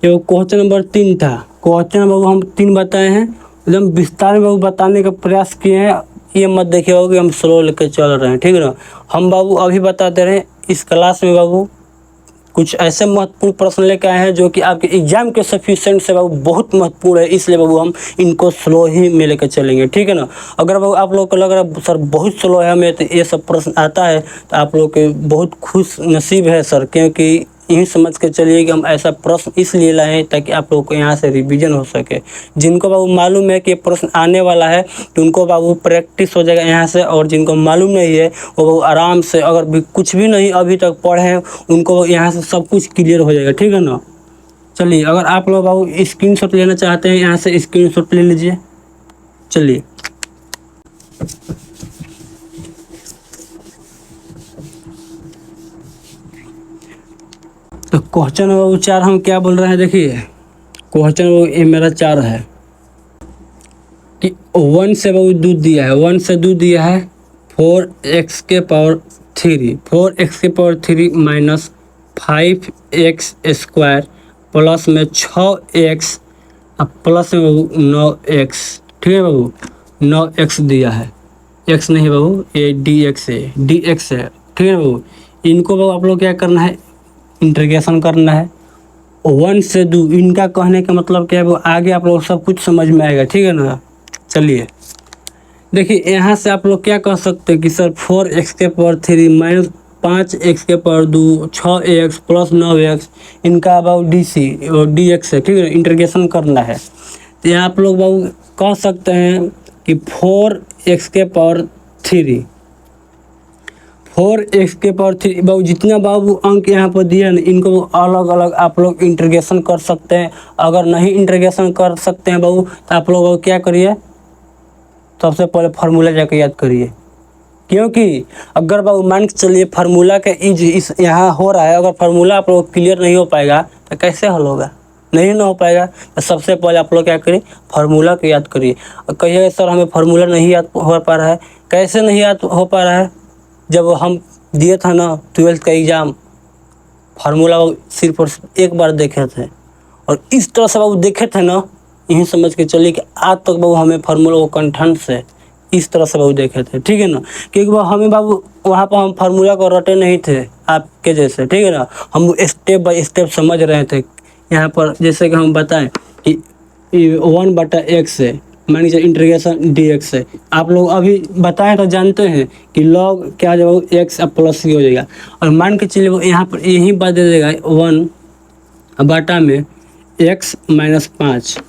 ये क्वेश्चन नंबर 3 था, क्वेश्चन बाबू हम 3 बताए हैं, एकदम विस्तार में बाबू बताने का प्रयास किए हैं। ये मत देखिए बाबू कि हम स्लो लेकर चल रहे हैं, ठीक है ना। हम बाबू अभी बताते रहे इस क्लास में बाबू कुछ ऐसे महत्वपूर्ण प्रश्न लेकर आए हैं जो कि आपके एग्जाम के सफिशिएंट से बाबू बहुत महत्वपूर्ण है, इसलिए बाबू हम इनको स्लो ही में लेकर चलेंगे, ठीक है ना। अगर बाबू आप लोग को लग रहा है सर बहुत स्लो है हमें तो ये सब प्रश्न आता है तो आप लोग के बहुत खुश नसीब है सर, क्योंकि यही समझ के चलिए कि हम ऐसा प्रश्न इसलिए लाए ताकि आप लोगों को यहाँ से रिवीजन हो सके। जिनको बाबू मालूम है कि प्रश्न आने वाला है तो उनको बाबू प्रैक्टिस हो जाएगा यहाँ से, और जिनको मालूम नहीं है वो बाबू आराम से अगर भी कुछ भी नहीं अभी तक पढ़े हैं उनको यहाँ से सब कुछ क्लियर हो जाएगा, ठीक है ना। चलिए अगर आप लोग बाबू स्क्रीनशॉट लेना चाहते हैं यहाँ से स्क्रीनशॉट ले लीजिए। चलिए तो क्वेश्चन बाबू 4 हम क्या बोल रहे हैं, देखिए क्वेश्चन बाबू ये मेरा 4 है कि 1 से बाबू दूध दिया है, 1 से दूध दिया है 4x के पावर 3 4x के power 3 minus 5x square plus में 6x अब प्लस में बाबू 9x, ठीक है बाबू 9x दिया है, x नहीं बाबू ये dx है, ठीक है बाबू। इनको बाबू आप लोग क्या करना है इंटीग्रेशन करना है, वन से दो, इनका कहने का मतलब क्या है वो आगे आप लोग सब कुछ समझ में आएगा, ठीक है ना। चलिए देखिए यहाँ से आप लोग क्या कह सकते हैं कि sir 4x⁻³ minus 5x⁻², 6x plus 9x, इनका अबाउट dx है, ठीक है, इंटीग्रेशन करना है। तो यहाँ आप लोग बाबू कह सकते हैं कि 4x⁻³ बाबू जितना बाबू अंक यहाँ पर दिया है ना, इनको अलग अलग आप लोग इंटीग्रेशन कर सकते हैं। अगर नहीं इंटीग्रेशन कर सकते हैं बाबू तो आप लोग क्या करिए, सबसे पहले फार्मूला जाकर याद करिए। क्योंकि अगर बाबू मान के चलिए फार्मूला का इस यहाँ हो रहा है, अगर फार्मूला आप लोग क्लियर नहीं हो पाएगा तो कैसे हल होगा, नहीं ना हो पाएगा। तो सबसे पहले आप लोग क्या करिए, फार्मूला को याद करिए। और कहिए सर हमें फार्मूला नहीं याद हो पा रहा है, कैसे नहीं याद हो पा रहा है, जब हम दिए था ना 12th का एग्ज़ाम, फार्मूला सिर्फ और सिर्फ एक बार देखे थे, और इस तरह से बाबू देखे थे ना, यही समझ के चलिए कि आज तक बाबू हमें फार्मूला को कंठस्थ से इस तरह से बाबू देखे थे, ठीक है ना। क्योंकि हमें बाबू वहाँ पर हम फार्मूला को रटे नहीं थे आपके जैसे, ठीक है ना, हम स्टेप बाय स्टेप समझ रहे थे। यहाँ पर जैसे कि हम बताएं कि 1/x है, मान लीजिए इंटीग्रेशन dx है, आप लोग अभी बताएं तो जानते हैं कि log क्या जब x अब प्लस ही हो जाएगा, और मान के चलिए वो यहाँ पर यही बात दे देगा 1/x-5।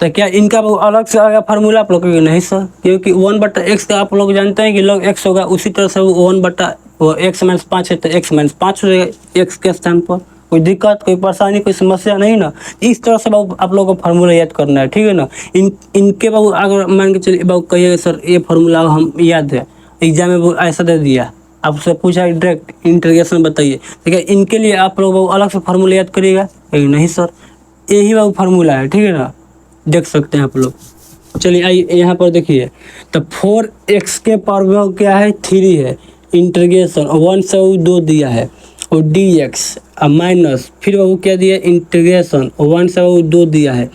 तो क्या इनका अलग से आएगा फार्मूला आप लोग नहीं सर, क्योंकि 1/x का आप लोग जानते हैं कि log x होगा, उसी तरह से वो 1/x-5 है तो x-5 हो जाएगा x के स्थान पर। कोई दिक्कत, कोई परेशानी, कोई समस्या नहीं ना। इस तरह से बाबू आप लोगों को फार्मूला याद करना है, ठीक है ना। इनके बाबू अगर मान के चलिए बाबू कहिएगा सर ये फार्मूला हम याद है, एग्जाम में वो ऐसा दे दिया, आपसे पूछा डायरेक्ट इंटीग्रेशन बताइए, ठीक है, इनके लिए आप लोग बाबू अलग से फार्मूला याद करिएगा, नहीं सर यही बाबू फार्मूला है, ठीक है ना, देख सकते हैं आप लोग। चलिए आइए यहाँ पर देखिए, तो 4x⁻² क्या है, 3 है, इंटीग्रेशन 1 से 2 दिया है, और dx माइनस फिर वो क्या दिया, इंटीग्रेशन 1 से 2 दिया है,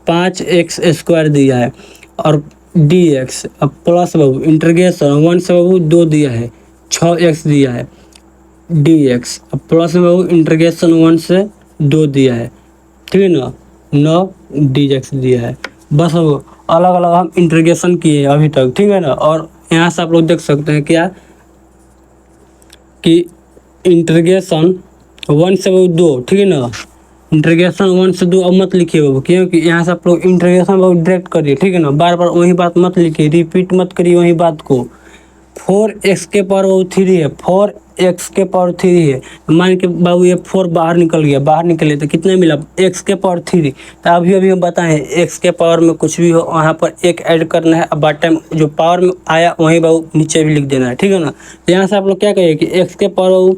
5x² दिया है, और dx अब प्लस बाबू इंटीग्रेशन 1 से 2 दिया है, 6x दिया है, dx अब प्लस बाबू इंटीग्रेशन 1 से 2 दिया है, ठीक है ना, 9 dx दिया है। बस वो अलग अलग हम इंटीग्रेशन किए अभी तक, ठीक है ना। और यहाँ से आप लोग देख सकते हैं क्या कि इंटीग्रेशन 1 से 2, ठीक है ना, इंटीग्रेशन 1 से 2 अब मत लिखिए बाबू, क्योंकि यहाँ से आप लोग इंटीग्रेशन बाबू डायरेक्ट करिए, ठीक है ना, बार बार वही बात मत लिखिए, रिपीट मत करिए वही बात को। 4x⁻³ है, 4x⁻³ है, मान के बाबू ये 4 बाहर निकल गया, बाहर निकले तो कितना मिला, x⁻³। तो अभी अभी हम बताएं x के पावर में कुछ भी हो वहाँ पर एक ऐड करना है, अब बाटा में जो पावर में आया वहीं बाबू नीचे भी लिख देना है, ठीक है ना। तो यहाँ से आप लोग क्या कहिए कि x⁻³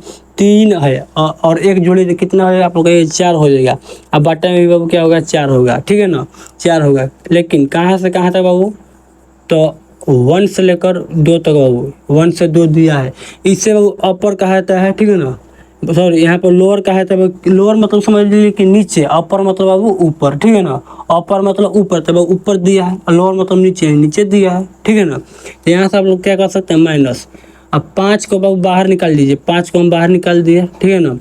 है और एक जोड़ी तो कितना होगा आप लोग का 4 हो जाएगा, अब बाटा में भी बाबू क्या होगा, 4 होगा, ठीक है ना, 4 होगा। लेकिन कहाँ से कहाँ तक बाबू, तो 1 से लेकर 2 तक बाबू, 1 से 2 दिया है, इससे बाबू अपर कहता है, ठीक है ना, सॉरी यहाँ पर लोअर कहता है, लोअर मतलब समझ लीजिए कि नीचे, अपर मतलब बाबू ऊपर, ठीक है ना, अपर मतलब ऊपर, तब ऊपर दिया है, और लोअर मतलब नीचे, नीचे दिया है, ठीक है ना। तो यहाँ से आप लोग क्या कर सकते हैं, माइनस, अब 5 को बाबू बाहर निकाल दीजिए, 5 को हम बाहर निकाल दिए, ठीक है ना,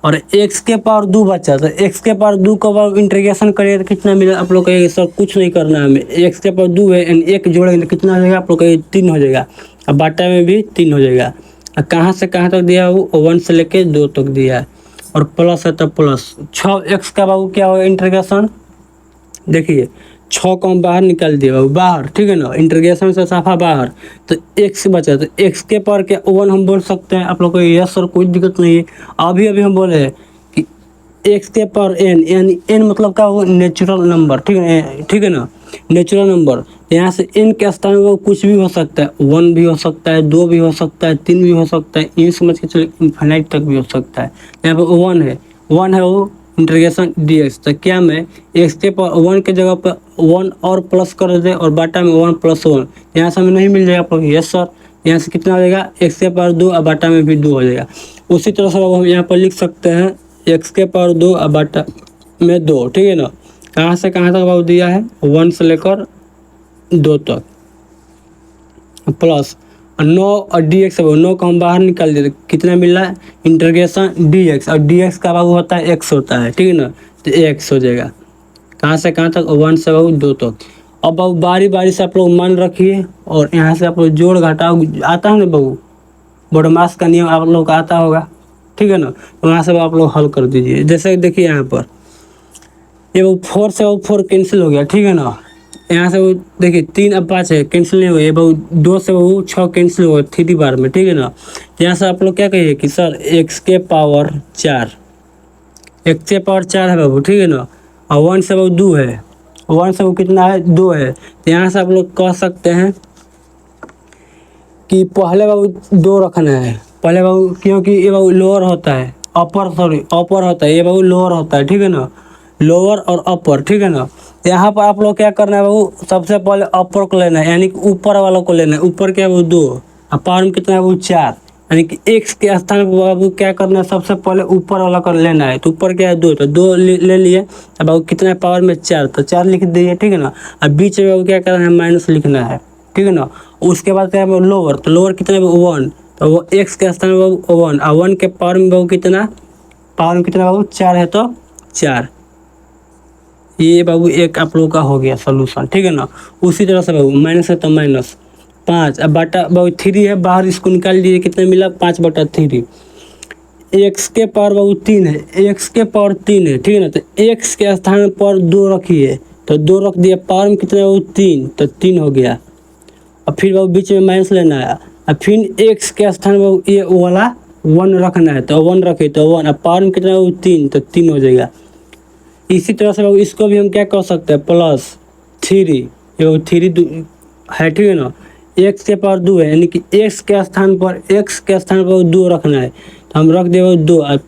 और x⁻² बचा, तो x⁻² का बाबू इंटीग्रेशन करिए तो कितना मिला, आप लोग कहिए सर कुछ नहीं करना है हमें, x⁻² है एंड एक जोड़ेंगे तो कितना हो जाएगा, आप लोग कहिए 3 हो जाएगा, अब बाटा में भी 3 हो जाएगा। और कहाँ से कहाँ तक दिया है वो, 1 से लेके 2 तक दिया है, और प्लस है तो प्लस 6x का बाबू क्या होगा इंटीग्रेशन, देखिए 6 को हम बाहर निकाल दिए बाबू, बाहर, ठीक है ना, इंटीग्रेशन से साफा बाहर, तो x बचा, तो x के पर क्या 1 हम बोल सकते हैं, आप लोग को यस सर कोई दिक्कत नहीं है। अभी अभी हम बोले हैं कि x के पर n, यानी n मतलब क्या हो, नेचुरल नंबर, ठीक है ना, नेचुरल नंबर। यहाँ से n के स्थान में कुछ भी हो सकता है, 1 भी हो सकता है, 2 भी हो सकता है, 3 भी हो सकता है, ये समझ के चलिए इनफाइनाइट तक भी हो सकता है। यहाँ पर 1 है वो इंटीग्रेशन dx, तो क्या मैं x के पर 1 के जगह पर 1 और प्लस कर दे और बाटा में 1 + 1, यहाँ से हमें नहीं मिल जाएगा आप लोग, यस सर, यहाँ से कितना हो जाएगा, x⁻² और बाटा में भी 2 हो जाएगा। उसी तरह से हम यहाँ पर लिख सकते हैं x⁻² और बाटा में 2, ठीक है ना। कहाँ से कहाँ तक बाबू दिया है, 1 से लेकर 2 तक, प्लस 9 और dx, 9 को हम बाहर निकाल देते कितना मिल रहा है, इंटीग्रेशन dx, और dx का बाबू होता है x होता है, ठीक है ना, तो x हो जाएगा। कहाँ से कहाँ तक? 1 से बाबू 2 तक। अब बाबू बारी बारी से आप लोग मान रखिए और यहाँ से आप लोग जोड़ घटाओ आता है ना बाबू, बॉडमास का नियम आप लोग को आता होगा, ठीक है ना। तो यहाँ से आप लोग हल कर दीजिए। जैसे देखिए यहाँ पर ये वो 4 से वो 4 कैंसिल हो गया, ठीक है ना। यहाँ से वो देखिए 3 अब 5 है, कैंसिल नहीं हुआ। ये वो 2 से वो 6 कैंसिल हो गया 3 बार में, ठीक है ना। यहाँ से आप लोग क्या कहिए कि सर x के पावर 4, x के पावर 4 है बाबू, ठीक है ना। और 1 से वो 2 है, 1 से वो कितना है? 2 है। तो यहाँ से आप लोग कह सकते हैं कि पहले बाबू 2 रखना है, पहले बाबू, क्योंकि ये बाबू लोअर होता है, अपर होता है, ये बाबू लोअर होता है, ठीक है ना। लोअर और अपर, ठीक है ना। यहाँ पर आप लोग क्या करना है बाबू, सबसे पहले अपर को लेना है, यानी कि ऊपर वाला को लेना है। ऊपर क्या है वो 2 और पावर में कितना है वो 4, यानी कि x के स्थान पर बाबू क्या करना है, सबसे पहले ऊपर वाला कर लेना है। तो ऊपर क्या है 2, तो 2 ले लिए। अब बाबू कितना है पावर में 4, तो 4 लिख दीजिए, ठीक है ना। अब बीच में बाबू क्या करना है, माइनस लिखना है, ठीक है ना। उसके बाद क्या है लोअर, तो लोअर कितना है 1, तो वो x के स्थान पर बाबू 1 और 1 के पावर में बाबू कितना, पावर में कितना बाबू 4 है, तो 4। ये बाबू एक आप लोगों का हो गया सोल्यूशन, ठीक है ना। उसी तरह से बाबू माइनस है तो माइनस 5, अब बटा बाबू 3 है, बाहर इसको निकाल लीजिए, कितना मिला 5/3। x के पावर बाबू 3 है, x के पावर 3 है, ठीक है ना। तो x के स्थान पर 2 रखिए, तो 2 रख दिया, पावर में कितना बाबू 3, तो 3 हो गया। अब फिर बाबू बीच में माइनस लेना है, अब फिर x के स्थान बाबू ये वाला 1 रखना है, तो 1 रखे, तो 1, अब पावर में कितना बाबू 3, तो 3 हो जाएगा। इसी तरह से बाबू इसको भी हम क्या कर सकते हैं, +3, ये 3 है, ठीक है ना। x के पावर 2 है, यानी कि x के स्थान पर 2 रखना है, तो हम रख देंगे 2, अब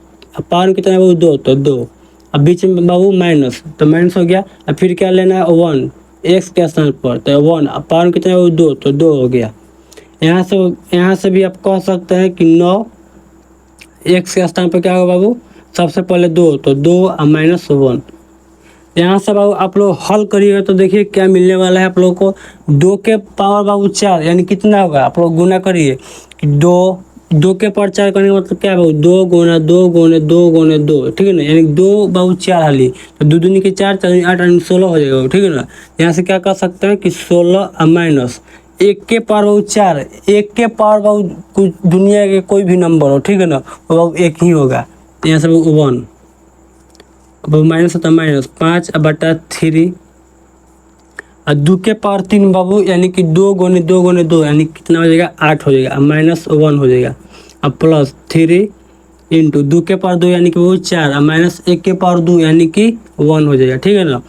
पावर में कितना है बाबू 2, तो 2, अब बीच में बाबू माइनस, तो माइनस हो गया। अब फिर क्या लेना है 1 x के स्थान पर, तो 1, अब पावर में कितना है बाबू 2, तो 2 हो गया। यहाँ से भी आप कह सकते हैं कि 9 x के स्थान पर क्या होगा बाबू, सबसे पहले 2, तो 2 और -1। यहाँ से बाबू आप लोग हल करिएगा तो देखिए क्या मिलने वाला है आप लोगों को। 2 के पावर बाबू 4, यानी कितना होगा, आप लोग गुना करिए कि 2 के पावर 4 करने का मतलब क्या है बाबू, 2 गुना 2 गुने 2 गुने 2, ठीक है ना। यानी 2 बाबू 4 हाली, तो 2 दूनी के 4, 4 8 यानी 16 हो जाएगा, ठीक है ना। यहाँ से क्या कर सकते हैं कि 16 और माइनस 1 के पावर बाबू 4, 1 के पावर बाबू कुछ दुनिया के कोई भी नंबर हो, ठीक है ना, वो बाबू 1 ही होगा। यहाँ से बाबू 1, अब माइनस होता है माइनस 5/3 और 2 के पावर 3 बाबू, यानी कि 2 गुने 2 गुने 2, यानी कितना हो जाएगा 8 हो जाएगा, -1 हो जाएगा। अब +3 इंटू 2 के पावर 2, यानी कि वो 4 और -1 के पावर 2, यानी कि 1 हो जाएगा, ठीक है ना।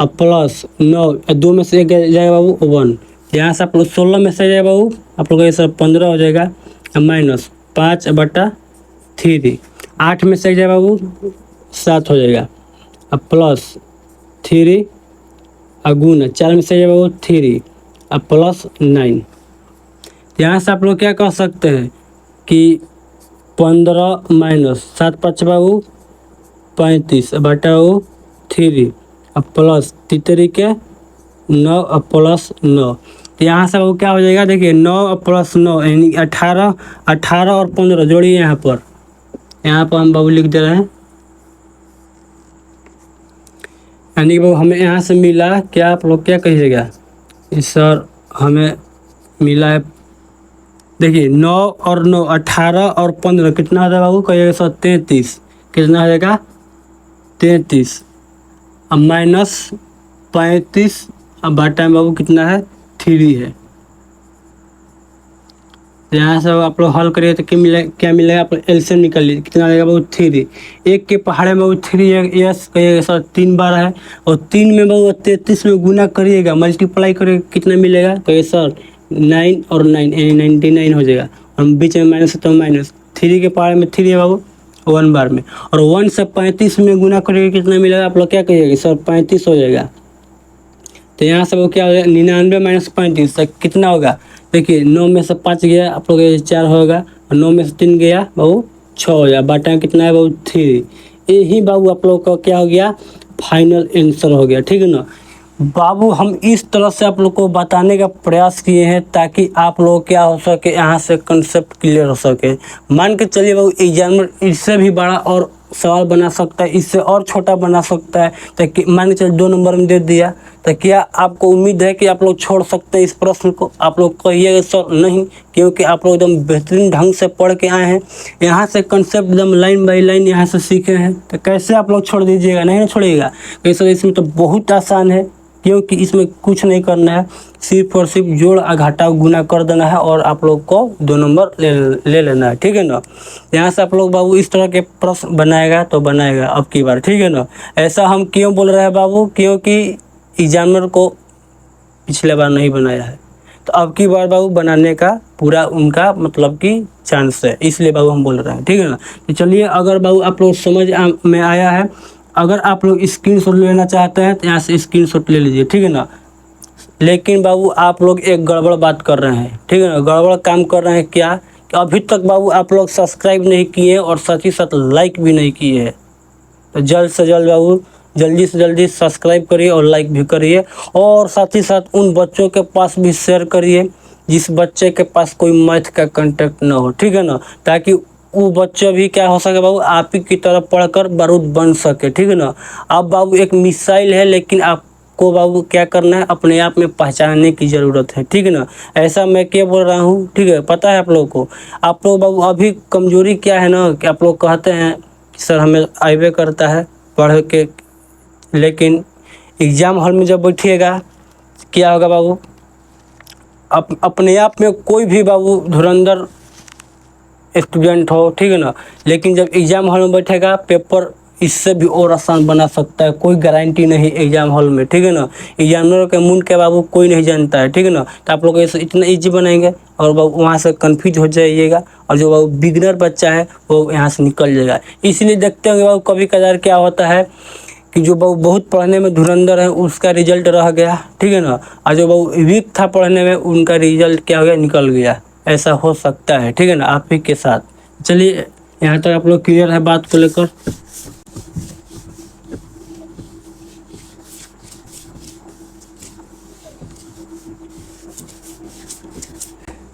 अब +9, 2 में से 1 जाएगा बाबू 1, यहाँ से आप लोग 16 में से जाएगा बाबू आप लोग ये सब 15 हो जाएगा, और -5/3, 8 में से जाएगा बाबू 7 हो जाएगा, अब +3 और गुना 4 में से जाएगा बाबू 3 और +9। यहाँ से आप लोग क्या कह सकते हैं कि 15 माइनस 7/5 बाबू 35/3 और +3 के 9 और +9। तो यहाँ से बाबू क्या हो जाएगा, देखिए 9 और +9 यानी 18 और 15 जोड़िए। यहाँ पर हम बाबू लिख दे रहे हैं, यानी कि बाबू हमें यहाँ से मिला क्या, आप लोग क्या कहिएगा सर हमें मिला है, देखिए 9 और 9 18 और 15 कितना हो जाएगा बाबू, कहिएगा सर 33, कितना हो जाएगा 33 और -35 अब बटा में बाबू कितना है 3 है। तो यहाँ से आप लोग हल करिए तो क्या मिलेगा, आप एलसीएम निकाल लीजिए, कितना आएगा बाबू 3, 1 के पहाड़े में बाबू 3 यस कहिएगा सर 3 बार है, और 3 में बाबू 33 में गुना करिएगा, मल्टीप्लाई करिएगा, कितना मिलेगा, कहिए सर 9 और 9 यानी 99 हो जाएगा। और बीच में माइनस है तो माइनस, 3 के पहाड़े में 3 है बाबू 1 बार में, और 1 से 35 में गुना करिएगा, कितना मिलेगा, आप लोग क्या कहिएगा सर 35 हो जाएगा। तो यहाँ से वो क्या हो जाएगा 99 - 35 तक कितना होगा, देखिए 9 में से 5 गया आप लोग 4 होगा, और 9 में से 3 गया बाबू 6 हो गया, बाटा में कितना है बाबू 3। यही बाबू आप लोग का क्या हो गया, फाइनल आंसर हो गया, ठीक है ना। बाबू हम इस तरह से आप लोग को बताने का प्रयास किए हैं ताकि आप लोग क्या हो सके, यहाँ से कंसेप्ट क्लियर हो सके। मान के चलिए बाबू एग्जामिनर इससे भी बड़ा और सवाल बना सकता है, इससे और छोटा बना सकता है। तो मान के चलो 2 नंबर में दे दिया, तो क्या आपको उम्मीद है कि आप लोग छोड़ सकते हैं इस प्रश्न को? आप लोग कहिएगा सर नहीं, क्योंकि आप लोग एकदम बेहतरीन ढंग से पढ़ के आए हैं, यहाँ से कंसेप्ट एकदम लाइन बाई लाइन यहाँ से सीखे हैं, तो कैसे आप लोग छोड़ दीजिएगा? नहीं छोड़िएगा। कैसे? इसमें तो बहुत आसान है, क्योंकि इसमें कुछ नहीं करना है, सिर्फ और सिर्फ जोड़ और घटा गुना कर देना है और आप लोग को 2 नंबर ले लेना है, ठीक है ना। यहाँ से आप लोग बाबू इस तरह के प्रश्न बनाएगा तो बनाएगा अब की बार, ठीक है ना। ऐसा हम क्यों बोल रहे हैं बाबू? क्योंकि एग्जामिनर को पिछले बार नहीं बनाया है, तो अब की बार बाबू बनाने का पूरा उनका मतलब कि चांस है, इसलिए बाबू हम बोल रहे हैं, ठीक है ना। तो चलिए, अगर बाबू आप लोग समझ में आया है, अगर आप लोग स्क्रीनशॉट लेना चाहते हैं तो यहाँ से स्क्रीनशॉट ले लीजिए, ठीक है ना। लेकिन बाबू आप लोग एक गड़बड़ बात कर रहे हैं, ठीक है ना। गड़बड़ काम कर रहे हैं क्या? कि अभी तक बाबू आप लोग सब्सक्राइब नहीं किए और साथ ही साथ लाइक भी नहीं किए हैं। तो जल्द से जल्द बाबू, जल्दी से जल्दी सब्सक्राइब करिए और लाइक भी करिए, और साथ ही साथ उन बच्चों के पास भी शेयर करिए जिस बच्चे के पास कोई मैथ का कंटेक्ट ना हो, ठीक है ना, ताकि वो बच्चा भी क्या हो सके बाबू, आप ही की तरह पढ़कर बारूद बन सके, ठीक है ना। अब बाबू एक मिसाइल है, लेकिन आपको बाबू क्या करना है, अपने आप में पहचानने की ज़रूरत है, ठीक है ना। ऐसा मैं क्या बोल रहा हूँ, ठीक है, पता है आप लोगों को। आप लोग बाबू अभी कमजोरी क्या है ना, कि आप लोग कहते हैं कि सर हमें आइबे करता है पढ़ के, लेकिन एग्ज़ाम हॉल में जब बैठिएगा क्या होगा बाबू, अपने आप में कोई भी बाबू धुरंधर स्टूडेंट हो, ठीक है ना, लेकिन जब एग्ज़ाम हॉल में बैठेगा पेपर इससे भी और आसान बना सकता है, कोई गारंटी नहीं एग्ज़ाम हॉल में, ठीक है ना। एग्जामिनर के मुंड के बाबू कोई नहीं जानता है, ठीक है ना। तो आप लोग ऐसे इतना ईजी बनाएंगे और बाबू वहाँ से कन्फ्यूज हो जाइएगा, और जो बाबू बिगनर बच्चा है वो यहाँ से निकल जाएगा। इसलिए देखते होंगे बाबू कभी कभार क्या होता है कि जो बाबू बहुत पढ़ने में धुरंधर है उसका रिजल्ट रह गया, ठीक है ना, और जो बाबू वीक था पढ़ने में उनका रिजल्ट क्या हो गया, निकल गया। ऐसा हो सकता है, ठीक है ना, आप ही के साथ। चलिए, यहाँ तक आप लोग क्लियर है बात को लेकर।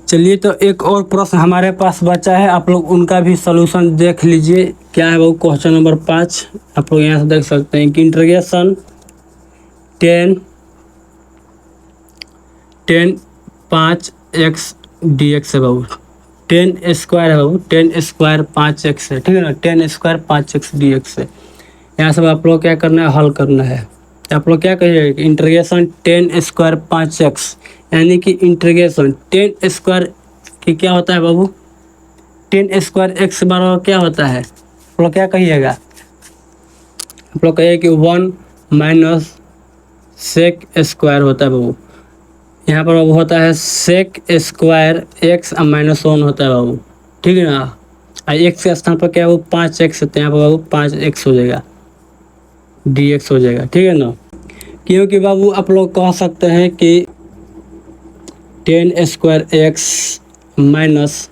चलिए, तो एक और प्रश्न हमारे पास बचा है, आप लोग उनका भी सलूशन देख लीजिए। क्या है वो? क्वेश्चन नंबर 5 आप लोग यहाँ से देख सकते हैं कि इंटीग्रेशन 10 5x dx है बाबू, 10 स्क्वायर है बाबू, 10 स्क्वायर 5x है, ठीक है ना, 10 स्क्वायर 5x dx है। यहाँ सब आप लोग क्या करना है, हल करना है। आप लोग क्या कहिएगा, इंटीग्रेशन 10 स्क्वायर 5x, यानी कि इंटीग्रेशन 10 स्क्वायर की क्या होता है बाबू, 10 स्क्वायर x बराबर क्या होता है, आप लोग क्या कहिएगा, आप लोग कहिए कि 1 माइनस सेक स्क्वायर होता है बाबू। यहाँ पर बाबू होता है सेक स्क्वायर x माइनस 1 होता है बाबू, ठीक है ना। और x के स्थान पर क्या है वो 5x होता है, यहाँ पर बाबू 5x हो जाएगा, dx हो जाएगा, ठीक है ना। क्योंकि बाबू आप लोग कह सकते हैं कि 10 square x minus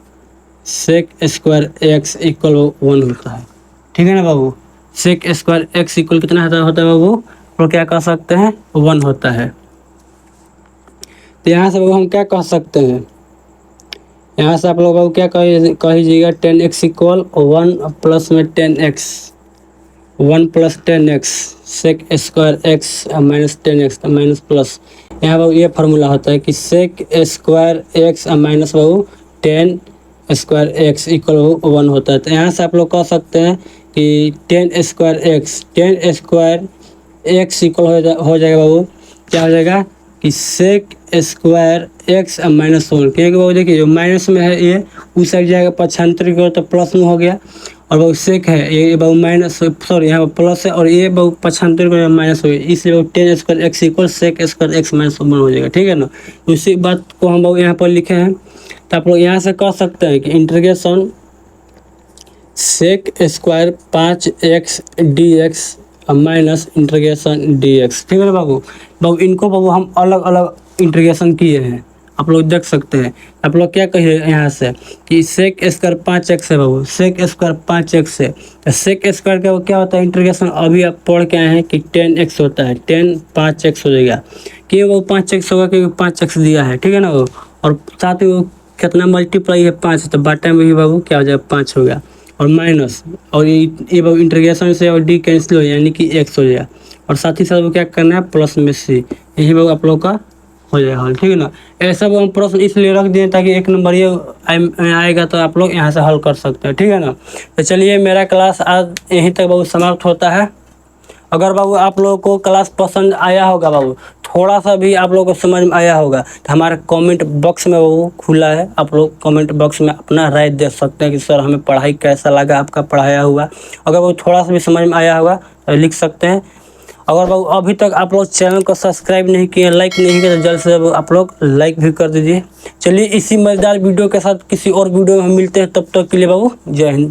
sec square x equal 1 होता है, ठीक है ना बाबू। सेक स्क्वायर x इक्वल कितना होता है बाबू, आप लोग क्या कह सकते हैं, 1 होता है। तो यहाँ से बाबू हम क्या कह सकते हैं, यहाँ से आप लोग बाबू क्या कहिएगा, 10x इक्वल 1 प्लस में 10x, 1 plus 10x sec square x minus 10x minus plus. यहाँ बाबू ये फार्मूला होता है कि सेक स्क्वायर x माइनस बाबू 10 स्क्वायर x इक्वल 1 होता है। तो यहाँ से आप लोग कह सकते हैं कि 10 स्क्वायर x इक्वल हो जाएगा बाबू, क्या हो जाएगा कि सेक स्क्वायर x माइनस 1, क्योंकि बाबू देखिए जो माइनस में है ये उस साइड जाएगा पक्षांतर की ओर, तो प्लस में हो गया, और बाबू सेक है ये बाबू माइनस, सॉरी यहाँ पर प्लस है और ये बाबू पक्षांतर की ओर माइनस हो गया, इसलिए बाबू 10 square x equal sec square x minus 1 हो जाएगा, ठीक है ना। उसी बात को हम बाबू यहाँ पर लिखे हैं। तो आप लोग यहाँ से कह सकते हैं कि integration sec square 5x dx minus integration dx, ठीक है ना बाबू। बाबू इनको बाबू हम अलग अलग इंटीग्रेशन किए हैं, आप लोग देख सकते हैं। आप लोग क्या कहिए यहाँ से कि सेक स्क्वायर 5x है बाबू, सेक स्क्वायर 5x है, सेक स्क्वायर का क्या होता है इंटीग्रेशन, अभी आप पढ़ के आए हैं कि 10x होता है, 10 5x हो जाएगा। क्यों वो 5x होगा, क्योंकि 5x दिया है, ठीक है ना वो, और साथ ही वो कितना मल्टीप्लाई है 5, तो बाटा में भी बाबू क्या हो जाएगा 5 हो गया, और माइनस, और ये बाबू इंटीग्रेशन से और डी कैंसिल हो जाए यानी कि एक्स हो जाए, और साथ ही साथ वो क्या करना है प्लस में सी, यही बाबू आप लोग का हो जाएगा हल। ठीक है ना। ऐसा वो हम प्रश्न इसलिए रख दिए ताकि एक नंबर ये आएगा तो आप लोग यहाँ से हल कर सकते हैं। ठीक है ना। तो चलिए मेरा क्लास आज यहीं तक बाबू समाप्त होता है। अगर बाबू आप लोगों को क्लास पसंद आया होगा बाबू, थोड़ा सा भी आप लोगों को समझ में आया होगा तो हमारे कमेंट बॉक्स में बाबू खुला है, आप लोग कमेंट बॉक्स में अपना राय दे सकते हैं कि सर हमें पढ़ाई कैसा लगा आपका पढ़ाया हुआ। अगर वो थोड़ा सा भी समझ में आया होगा तो लिख सकते हैं। अगर बाबू अभी तक आप लोग चैनल को सब्सक्राइब नहीं किए, लाइक नहीं किए, तो जल्द से जल्द आप लोग लाइक भी कर दीजिए। चलिए इसी मज़ेदार वीडियो के साथ किसी और वीडियो में हम मिलते हैं, तब तक के लिए बाबू जय हिंद।